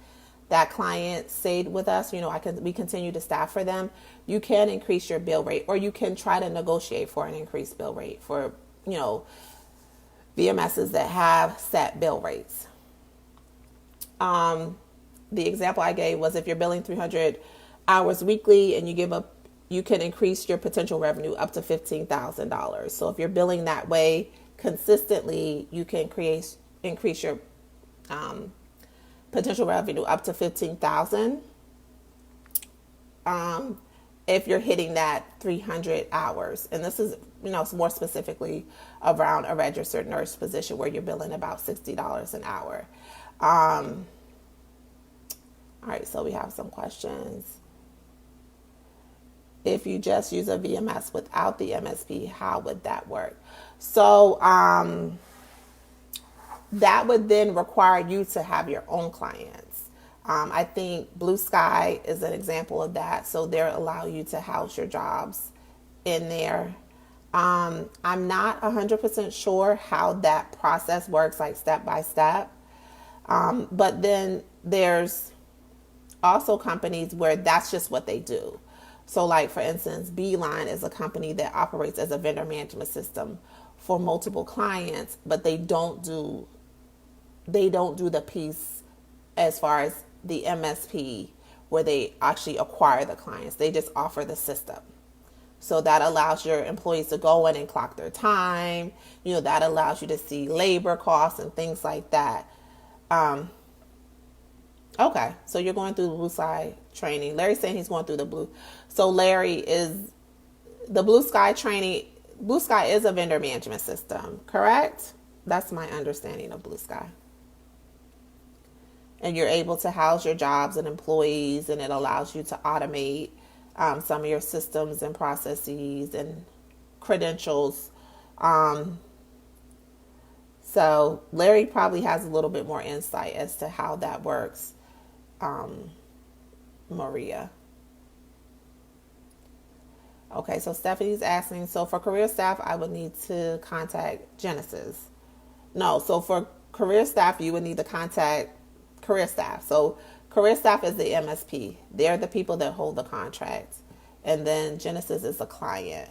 that client stayed with us, we continue to staff for them, you can increase your bill rate, or you can try to negotiate for an increased bill rate for, VMSs that have set bill rates. The example I gave was if you're billing 300 hours weekly and you can increase your potential revenue up to $15,000. So if you're billing that way consistently, you can increase your potential revenue up to $15,000. If you're hitting that 300 hours, and this is more specifically around a registered nurse position where you're billing about $60 an hour. All right, so we have some questions. If you just use a VMS without the MSP, how would that work? So that would then require you to have your own clients. I think Blue Sky is an example of that. So they'll allow you to house your jobs in there. I'm not 100% sure how that process works, like step by step. But then there's also companies where that's just what they do. So like, for instance, Beeline is a company that operates as a vendor management system for multiple clients, but they don't do the piece as far as the MSP where they actually acquire the clients. They just offer the system. So that allows your employees to go in and clock their time. That allows you to see labor costs and things like that. Okay, so you're going through the Blue Sky training. Larry's saying he's going through the Blue. So Larry is the Blue Sky training. Blue Sky is a vendor management system, correct? That's my understanding of Blue Sky. And you're able to house your jobs and employees, and it allows you to automate some of your systems and processes and credentials. So Larry probably has a little bit more insight as to how that works. Maria. Okay, so Stephanie's asking, so for career staff, I would need to contact Genesis. No, so for career staff, you would need to contact career staff. So career staff is the MSP. They're the people that hold the contract. And then Genesis is the client.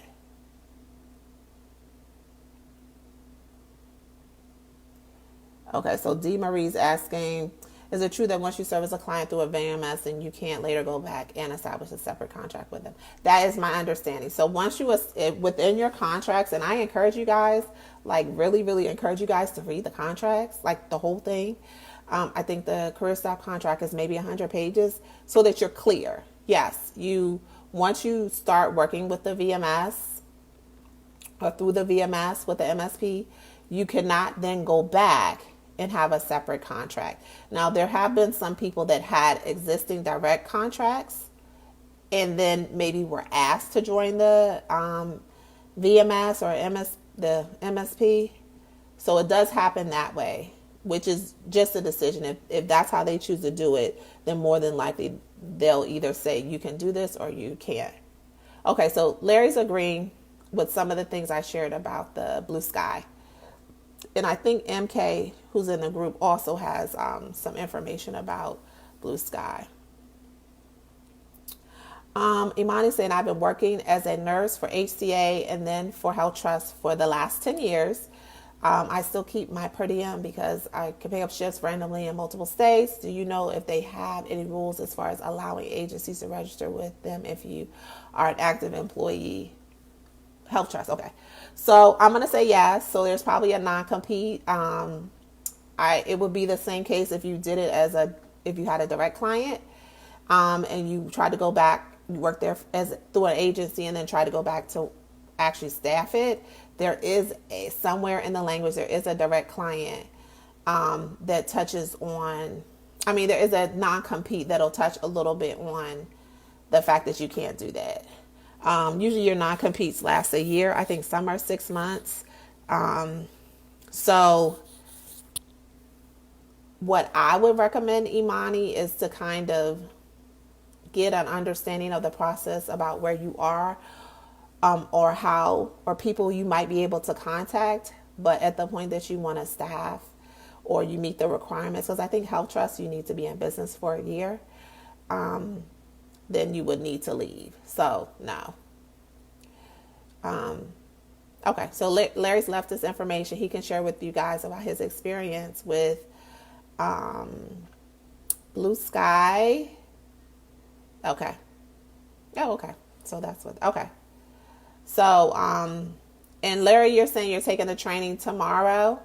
Okay, so D. Marie's asking, is it true that once you service a client through a VMS and you can't later go back and establish a separate contract with them? That is my understanding. So once you within your contracts, and I encourage you guys, like really, really encourage you guys to read the contracts, like the whole thing. I think the career staff contract is maybe 100 pages so that you're clear. Yes, once you start working with the VMS or through the VMS with the MSP, you cannot then go back and have a separate contract. Now, there have been some people that had existing direct contracts and then maybe were asked to join the VMS or the MSP. So it does happen that way, which is just a decision. If that's how they choose to do it, then more than likely they'll either say you can do this or you can't. Okay, so Larry's agreeing with some of the things I shared about the Blue Sky. And I think MK, who's in the group, also has some information about Blue Sky. Imani saying, I've been working as a nurse for HCA and then for Health Trust for the last 10 years. I still keep my per diem because I can pick up shifts randomly in multiple states. Do you know if they have any rules as far as allowing agencies to register with them if you are an active employee? Health Trust. Okay. So I'm going to say yes. So there's probably a non-compete. It would be the same case if you did it if you had a direct client, and you tried to go back, you worked there through an agency and then try to go back to actually staff it. There is somewhere in the language, there is a direct client, that touches on, there is a non-compete that'll touch a little bit on the fact that you can't do that. Usually your non-competes last a year. I think some are 6 months. So what I would recommend, Imani, is to kind of get an understanding of the process about where you are, or people you might be able to contact, but at the point that you want to staff or you meet the requirements, because I think Health Trust, you need to be in business for a year. Then you would need to leave. So no. Okay, so Larry's left this information. He can share with you guys about his experience with Blue Sky. Okay. Oh, okay. So that's what, okay. So, and Larry, you're saying you're taking the training tomorrow.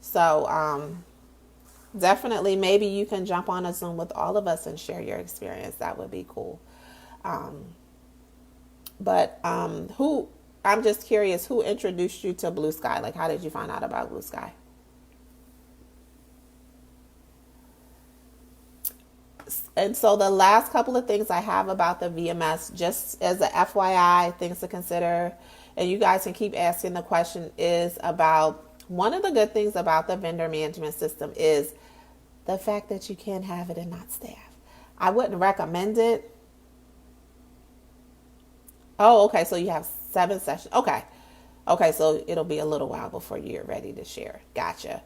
So, definitely, maybe you can jump on a Zoom with all of us and share your experience. That would be cool. I'm just curious, who introduced you to Blue Sky? Like, how did you find out about Blue Sky? And so the last couple of things I have about the VMS, just as a FYI, things to consider, and you guys can keep asking the question, is about one of the good things about the vendor management system is the fact that you can have it and not staff. I wouldn't recommend it. Oh, okay. So you have 7 sessions. Okay. Okay. So it'll be a little while before you're ready to share. Gotcha.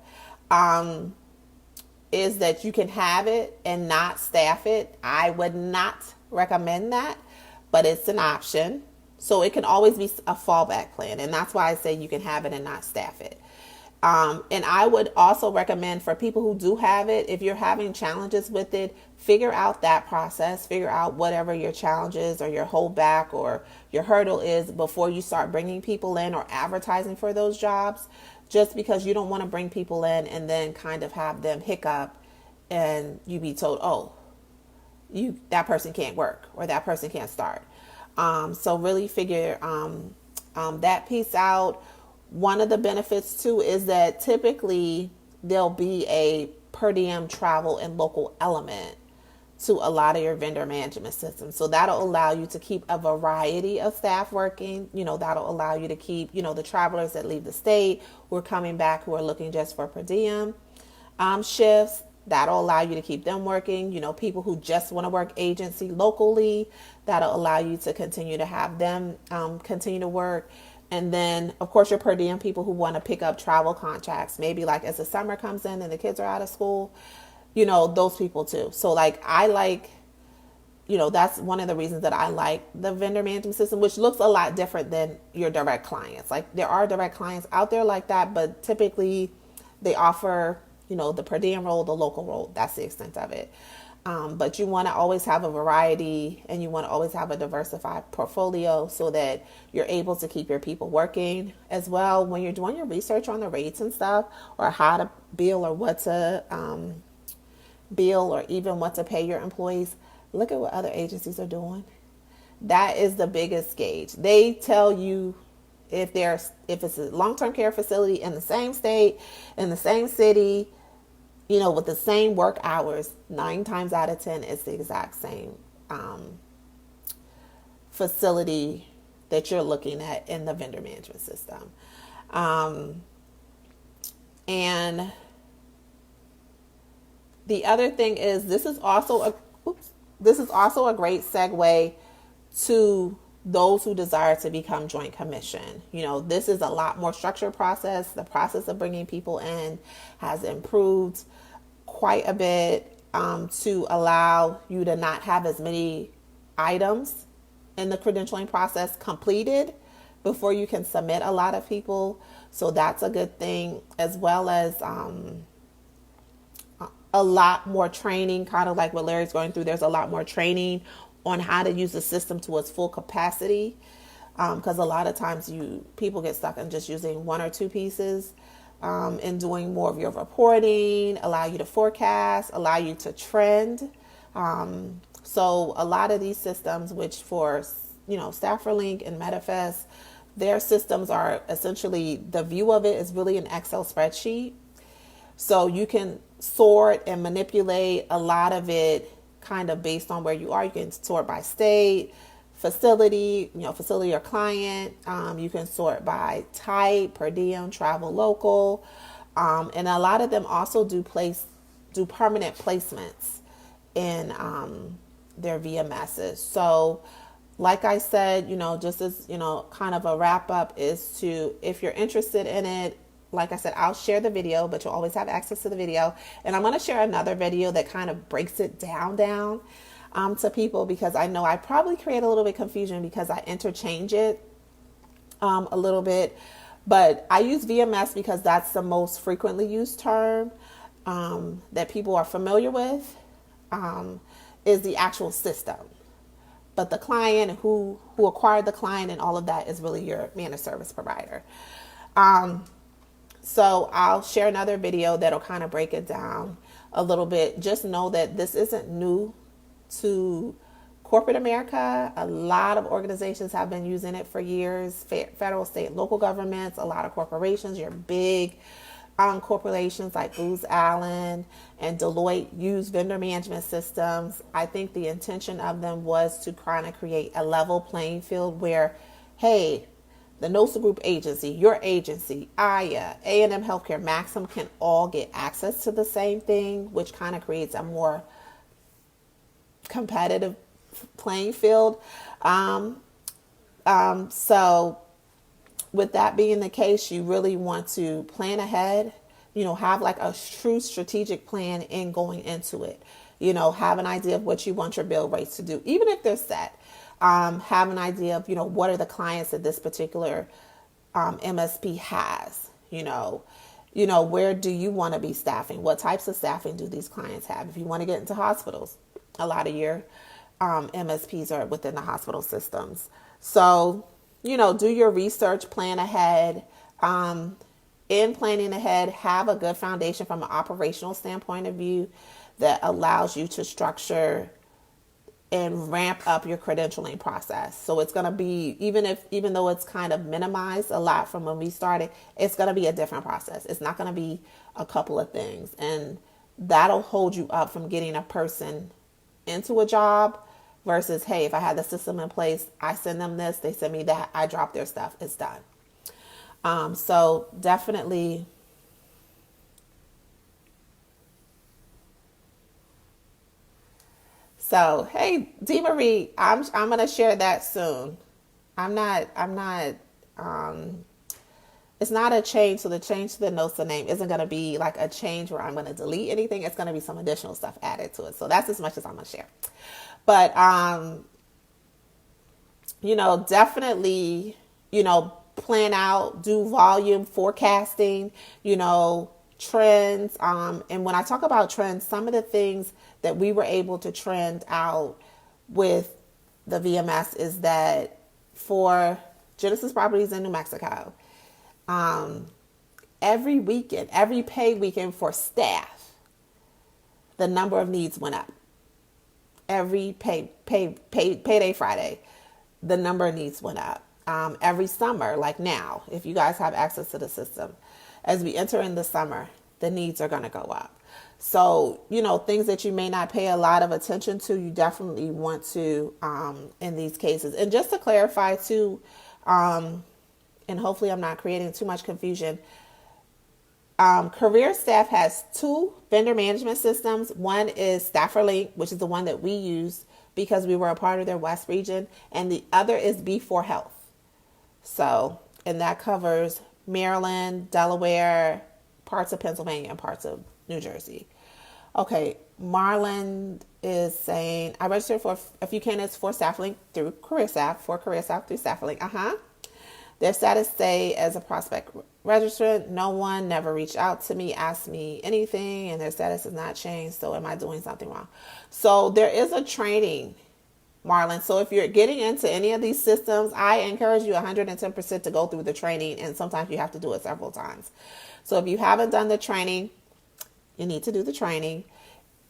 Is that you can have it and not staff it. I would not recommend that, but it's an option. So it can always be a fallback plan. And that's why I say you can have it and not staff it. And I would also recommend for people who do have it, if you're having challenges with it, figure out that process, figure out whatever your challenges or your holdback or your hurdle is before you start bringing people in or advertising for those jobs, just because you don't want to bring people in and then kind of have them hiccup and you be told, oh, that person can't work or that person can't start. So really figure that piece out. One of the benefits too is that typically there'll be a per diem travel and local element to a lot of your vendor management systems. So that'll allow you to keep a variety of staff working. That'll allow you to keep, the travelers that leave the state who are coming back, who are looking just for per diem shifts. That'll allow you to keep them working. People who just want to work agency locally, that'll allow you to continue to have them continue to work. And then, of course, your per diem people who want to pick up travel contracts, maybe like as the summer comes in and the kids are out of school, those people too. So that's one of the reasons that I like the vendor management system, which looks a lot different than your direct clients. Like there are direct clients out there like that, but typically they offer, the per diem role, the local role. That's the extent of it. But you want to always have a variety and you want to always have a diversified portfolio so that you're able to keep your people working as well. When you're doing your research on the rates and stuff, or how to bill or what to bill or even what to pay your employees, look at what other agencies are doing. That is the biggest gauge. They tell you if it's a long-term care facility in the same state, in the same city, with the same work hours, 9 times out of 10, it's the exact same facility that you're looking at in the vendor management system. And the other thing is this is also a great segue to those who desire to become joint commission. This is a lot more structured process. The process of bringing people in has improved quite a bit to allow you to not have as many items in the credentialing process completed before you can submit a lot of people. So that's a good thing, as well as a lot more training, kind of like what Larry's going through. There's a lot more training on how to use the system to its full capacity, because a lot of times people get stuck in just using one or two pieces, and doing more of your reporting, allow you to forecast, allow you to trend. So a lot of these systems, which for StafferLink and Medifestt, their systems are essentially, the view of it is really an Excel spreadsheet. So you can sort and manipulate a lot of it kind of based on where you are. You can sort by state, facility, facility or client. You can sort by type, per diem, travel, local. And a lot of them also do permanent placements in their VMSs. So like I said, just as, kind of a wrap up is to, if you're interested in it, like I said, I'll share the video, but you'll always have access to the video. And I'm going to share another video that kind of breaks it down to people, because I know I probably create a little bit of confusion because I interchange it a little bit. But I use VMS because that's the most frequently used term that people are familiar with, is the actual system. But the client who acquired the client and all of that is really your managed service provider. So I'll share another video that'll kind of break it down a little bit. Just know that this isn't new to corporate America. A lot of organizations have been using it for years. Federal, state, local governments, a lot of corporations, your big corporations like Booz Allen and Deloitte use vendor management systems. I think the intention of them was to kind of create a level playing field where, hey, the NOSA Group agency, your agency, AYA, A&M Healthcare, Maxim can all get access to the same thing, which kind of creates a more competitive playing field. So with that being the case, you really want to plan ahead, have like a true strategic plan in going into it, have an idea of what you want your bill rates to do, even if they're set. Have an idea of, what are the clients that this particular MSP has, where do you want to be staffing? What types of staffing do these clients have? If you want to get into hospitals, a lot of your MSPs are within the hospital systems. So, do your research, plan ahead. In planning ahead, have a good foundation from an operational standpoint of view that allows you to structure and ramp up your credentialing process. So it's going to be, even though it's kind of minimized a lot from when we started, it's going to be a different process. It's not going to be a couple of things. And that'll hold you up from getting a person into a job versus, hey, if I had the system in place, I send them this, they send me that, I drop their stuff, it's done. So definitely So, hey, D. Marie, I'm going to share that soon. It's not a change. So the change to the NOSA name isn't going to be like a change where I'm going to delete anything. It's going to be some additional stuff added to it. So that's as much as I'm going to share. But, definitely, plan out, do volume forecasting, trends. And when I talk about trends, some of the things that we were able to trend out with the VMS is that for Genesis Properties in New Mexico, every weekend, every paid weekend for staff, the number of needs went up. Every payday Friday, the number of needs went up. every summer, like now, if you guys have access to the system, as we enter in the summer, the needs are going to go up. So, things that you may not pay a lot of attention to, you definitely want to, in these cases. And just to clarify too, and hopefully I'm not creating too much confusion, Career Staff has two vendor management systems. One is StafferLink, which is the one that we use because we were a part of their West region, and the other is B4 Health. So, and that covers Maryland, Delaware, parts of Pennsylvania, and parts of New Jersey. Okay, Marlon is saying, I registered for a few candidates for StafferLink through Career Staff, through StafferLink. Their status say as a prospect registrant, no one never reached out to me, asked me anything, and their status has not changed. So am I doing something wrong? So there is a training, Marlon. So if you're getting into any of these systems, I encourage you 110% to go through the training, and sometimes you have to do it several times. So if you haven't done the training, you need to do the training.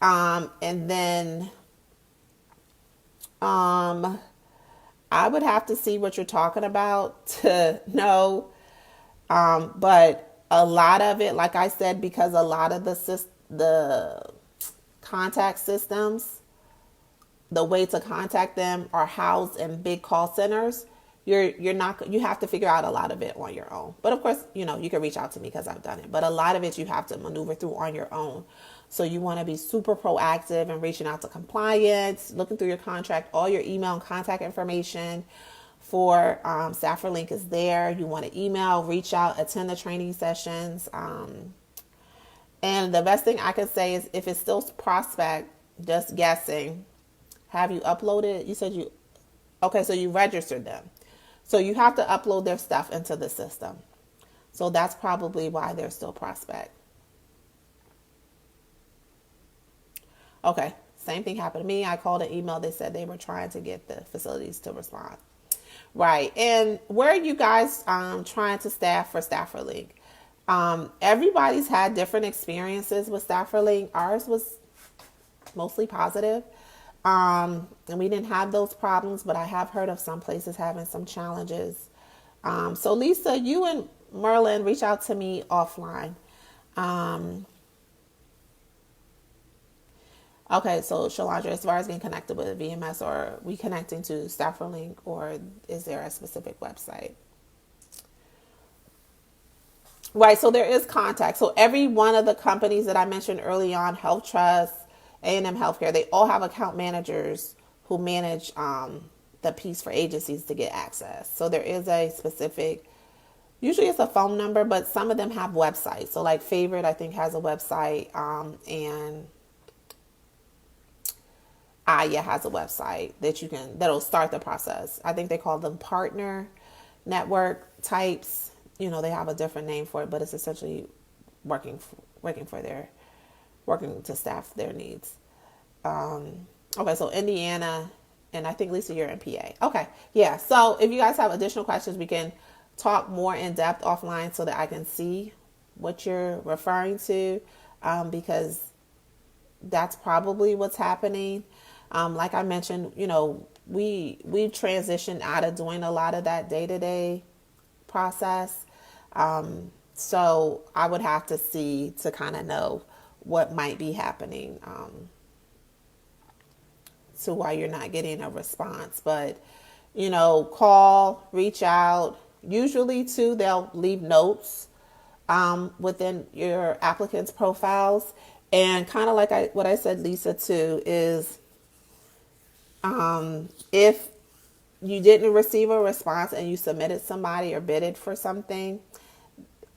And then I would have to see what you're talking about to know. But a lot of it, like I said, because a lot of the contact systems, the way to contact them are housed in big call centers. You have to figure out a lot of it on your own. But of course, you can reach out to me because I've done it. But a lot of it you have to maneuver through on your own. So you want to be super proactive and reaching out to compliance, looking through your contract, all your email and contact information for StafferLink is there. You want to email, reach out, attend the training sessions. And the best thing I can say is if it's still prospect, just guessing, have you uploaded? You said okay, so you registered them. So you have to upload their stuff into the system. So that's probably why they're still prospect. Okay, same thing happened to me. I called an email. They said they were trying to get the facilities to respond. Right. And where are you guys trying to staff for StafferLink? Everybody's had different experiences with StafferLink. Ours was mostly positive. And we didn't have those problems, but I have heard of some places having some challenges. So Lisa, you and Merlin, reach out to me offline. Okay, so Shalandra, as far as being connected with a VMS, or are we connecting to StafferLink, or is there a specific website? Right, so there is contact. So every one of the companies that I mentioned early on, Health Trust, A&M Healthcare, they all have account managers who manage the piece for agencies to get access. So there is a specific, usually it's a phone number, but some of them have websites. So like Favorite, I think, has a website, and Aya has a website that'll start the process. I think they call them partner network types. They have a different name for it, but it's essentially working to staff their needs. Okay, so Indiana, and I think Lisa, you're in PA. Okay, yeah. So if you guys have additional questions, we can talk more in depth offline so that I can see what you're referring to, because that's probably what's happening. Like I mentioned, we transitioned out of doing a lot of that day-to-day process. So I would have to see to kind of know what might be happening, to why you're not getting a response. But, call, reach out. Usually too, they'll leave notes, within your applicants' profiles. And kind of like what I said, Lisa, too, is, if you didn't receive a response and you submitted somebody or bidded for something,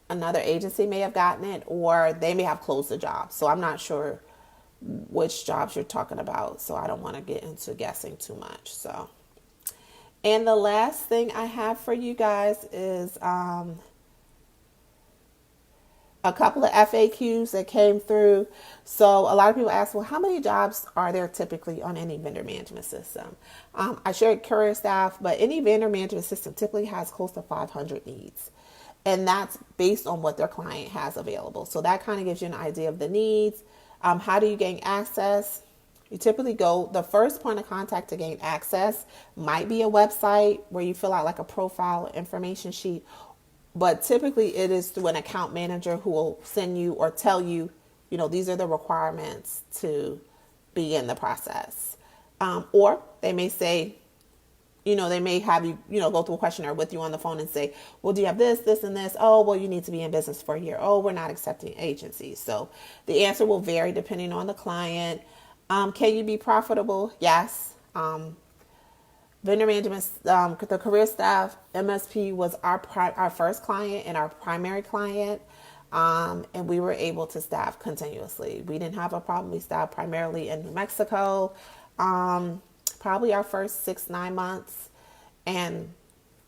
another agency may have gotten it, or they may have closed the job. So I'm not sure which jobs you're talking about. So I don't want to get into guessing too much. So, and the last thing I have for you guys is, a couple of FAQs that came through. So a lot of people ask, well, how many jobs are there typically on any vendor management system? I shared Career Staff, but any vendor management system typically has close to 500 needs. And that's based on what their client has available. So that kind of gives you an idea of the needs. How do you gain access? You typically go, the first point of contact to gain access might be a website where you fill out like a profile information sheet, but typically it is through an account manager who will send you or tell you, these are the requirements to begin the process. Or they may say, they may have you, go through a questionnaire with you on the phone and say, well, do you have this, this, and this? Oh, well, you need to be in business for a year. Oh, we're not accepting agencies. So the answer will vary depending on the client. Can you be profitable? Yes. Vendor management, the career staff MSP was our first client and our primary client. And we were able to staff continuously. We didn't have a problem. We staffed primarily in New Mexico. Probably our first 6-9 months, and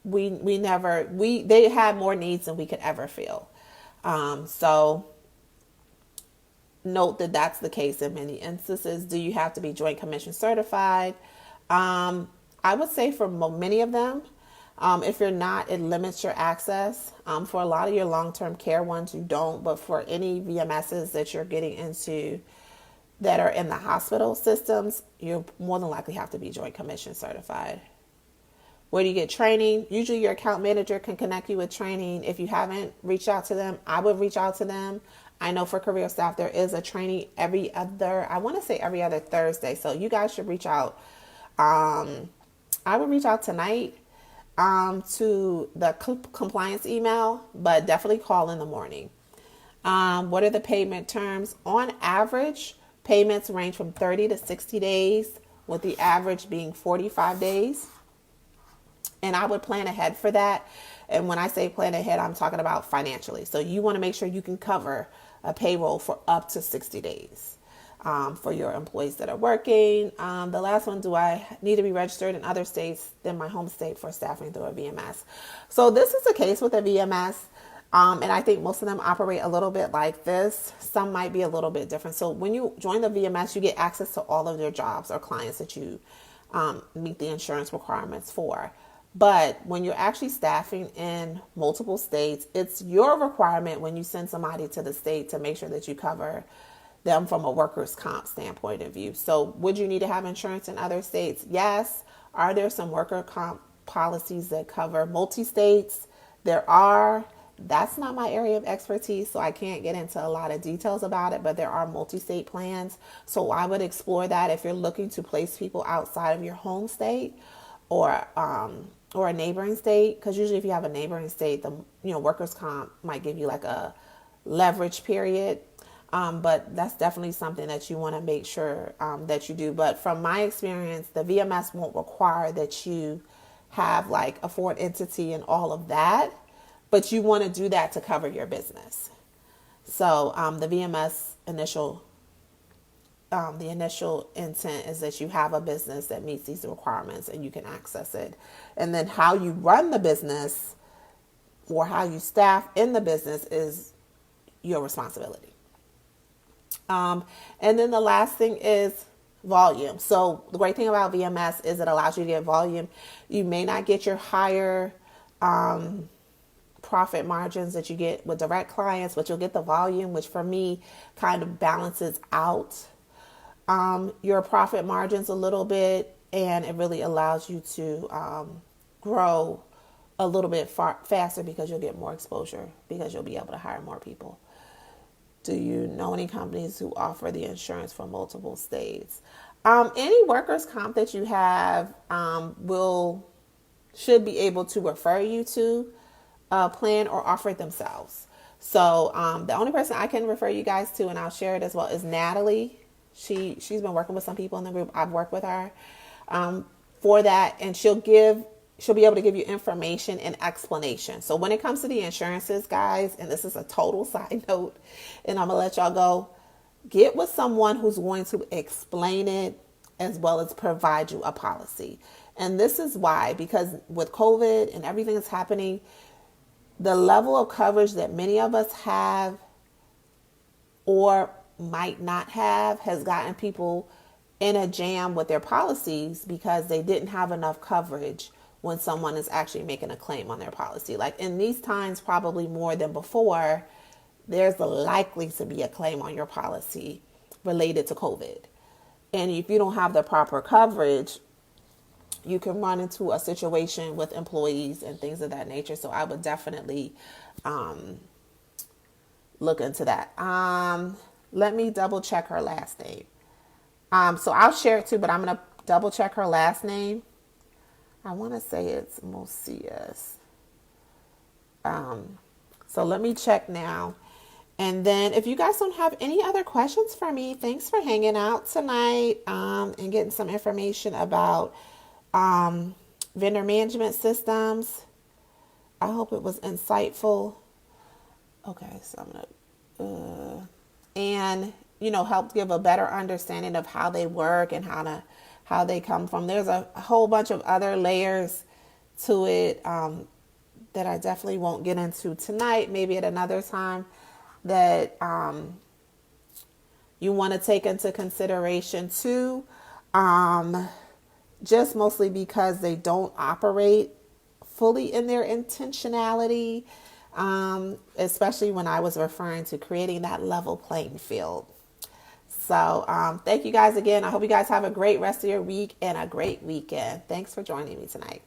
they had more needs than we could ever fill. So note that that's the case in many instances. Do you have to be Joint Commission certified? I would say for many of them, if you're not, it limits your access. For a lot of your long-term care ones, you don't, but for any VMSs that you're getting into that are in the hospital systems, you more than likely have to be Joint Commission certified. Where do you get training? Usually your account manager can connect you with training. If you haven't reached out to them, I would reach out to them. I know for career staff, there is a training every other Thursday. So you guys should reach out. I would reach out tonight to the compliance email, but definitely call in the morning. What are the payment terms? On average, payments range from 30 to 60 days, with the average being 45 days. And I would plan ahead for that. And when I say plan ahead, I'm talking about financially. So you want to make sure you can cover a payroll for up to 60 days for your employees that are working. The last one, do I need to be registered in other states than my home state for staffing through a VMS? So this is the case with a VMS. And I think most of them operate a little bit like this. Some might be a little bit different. So when you join the VMS, you get access to all of their jobs or clients that you meet the insurance requirements for. But when you're actually staffing in multiple states, it's your requirement when you send somebody to the state to make sure that you cover them from a workers' comp standpoint of view. So would you need to have insurance in other states? Yes. Are there some worker comp policies that cover multi-states? There are. That's not my area of expertise, so I can't get into a lot of details about it, but there are multi-state plans. So I would explore that if you're looking to place people outside of your home state or a neighboring state, because usually if you have a neighboring state, the workers' comp might give you like a leverage period. But that's definitely something that you want to make sure that you do. But from my experience, the VMS won't require that you have like a foreign entity and all of that. But you want to do that to cover your business. So the VMS the initial intent is that you have a business that meets these requirements and you can access it. And then how you run the business or how you staff in the business is your responsibility. And then the last thing is volume. So the great thing about VMS is it allows you to get volume. You may not get your higher profit margins that you get with direct clients, but you'll get the volume, which for me kind of balances out your profit margins a little bit, and it really allows you to grow a little bit faster because you'll get more exposure because you'll be able to hire more people. Do you know any companies who offer the insurance for multiple states? Any workers' comp that you have should be able to refer you to a plan or offer it themselves. So the only person I can refer you guys to, and I'll share it as well, is Natalie. She's been working with some people in the group. I've worked with her for that, and she'll be able to give you information and explanation. So when it comes to the insurances, guys, and this is a total side note, and I'm going to let y'all go, get with someone who's going to explain it as well as provide you a policy. And this is why, because with COVID and everything that's happening, the level of coverage that many of us have or might not have has gotten people in a jam with their policies because they didn't have enough coverage when someone is actually making a claim on their policy. Like in these times, probably more than before, there's likely to be a claim on your policy related to COVID. And if you don't have the proper coverage, you can run into a situation with employees and things of that nature. So I would definitely look into that. Let me double check her last name. So I'll share it too, but I'm going to double check her last name. I want to say it's Mosias. So let me check now. And then if you guys don't have any other questions for me, thanks for hanging out tonight and getting some information about vendor management systems. I hope it was insightful. Okay, so I'm gonna and help give a better understanding of how they work and how they come from. There's a whole bunch of other layers to it that I definitely won't get into tonight. Maybe at another time that you want to take into consideration too. Just mostly because they don't operate fully in their intentionality, especially when I was referring to creating that level playing field. So thank you guys again. I hope you guys have a great rest of your week and a great weekend. Thanks for joining me tonight.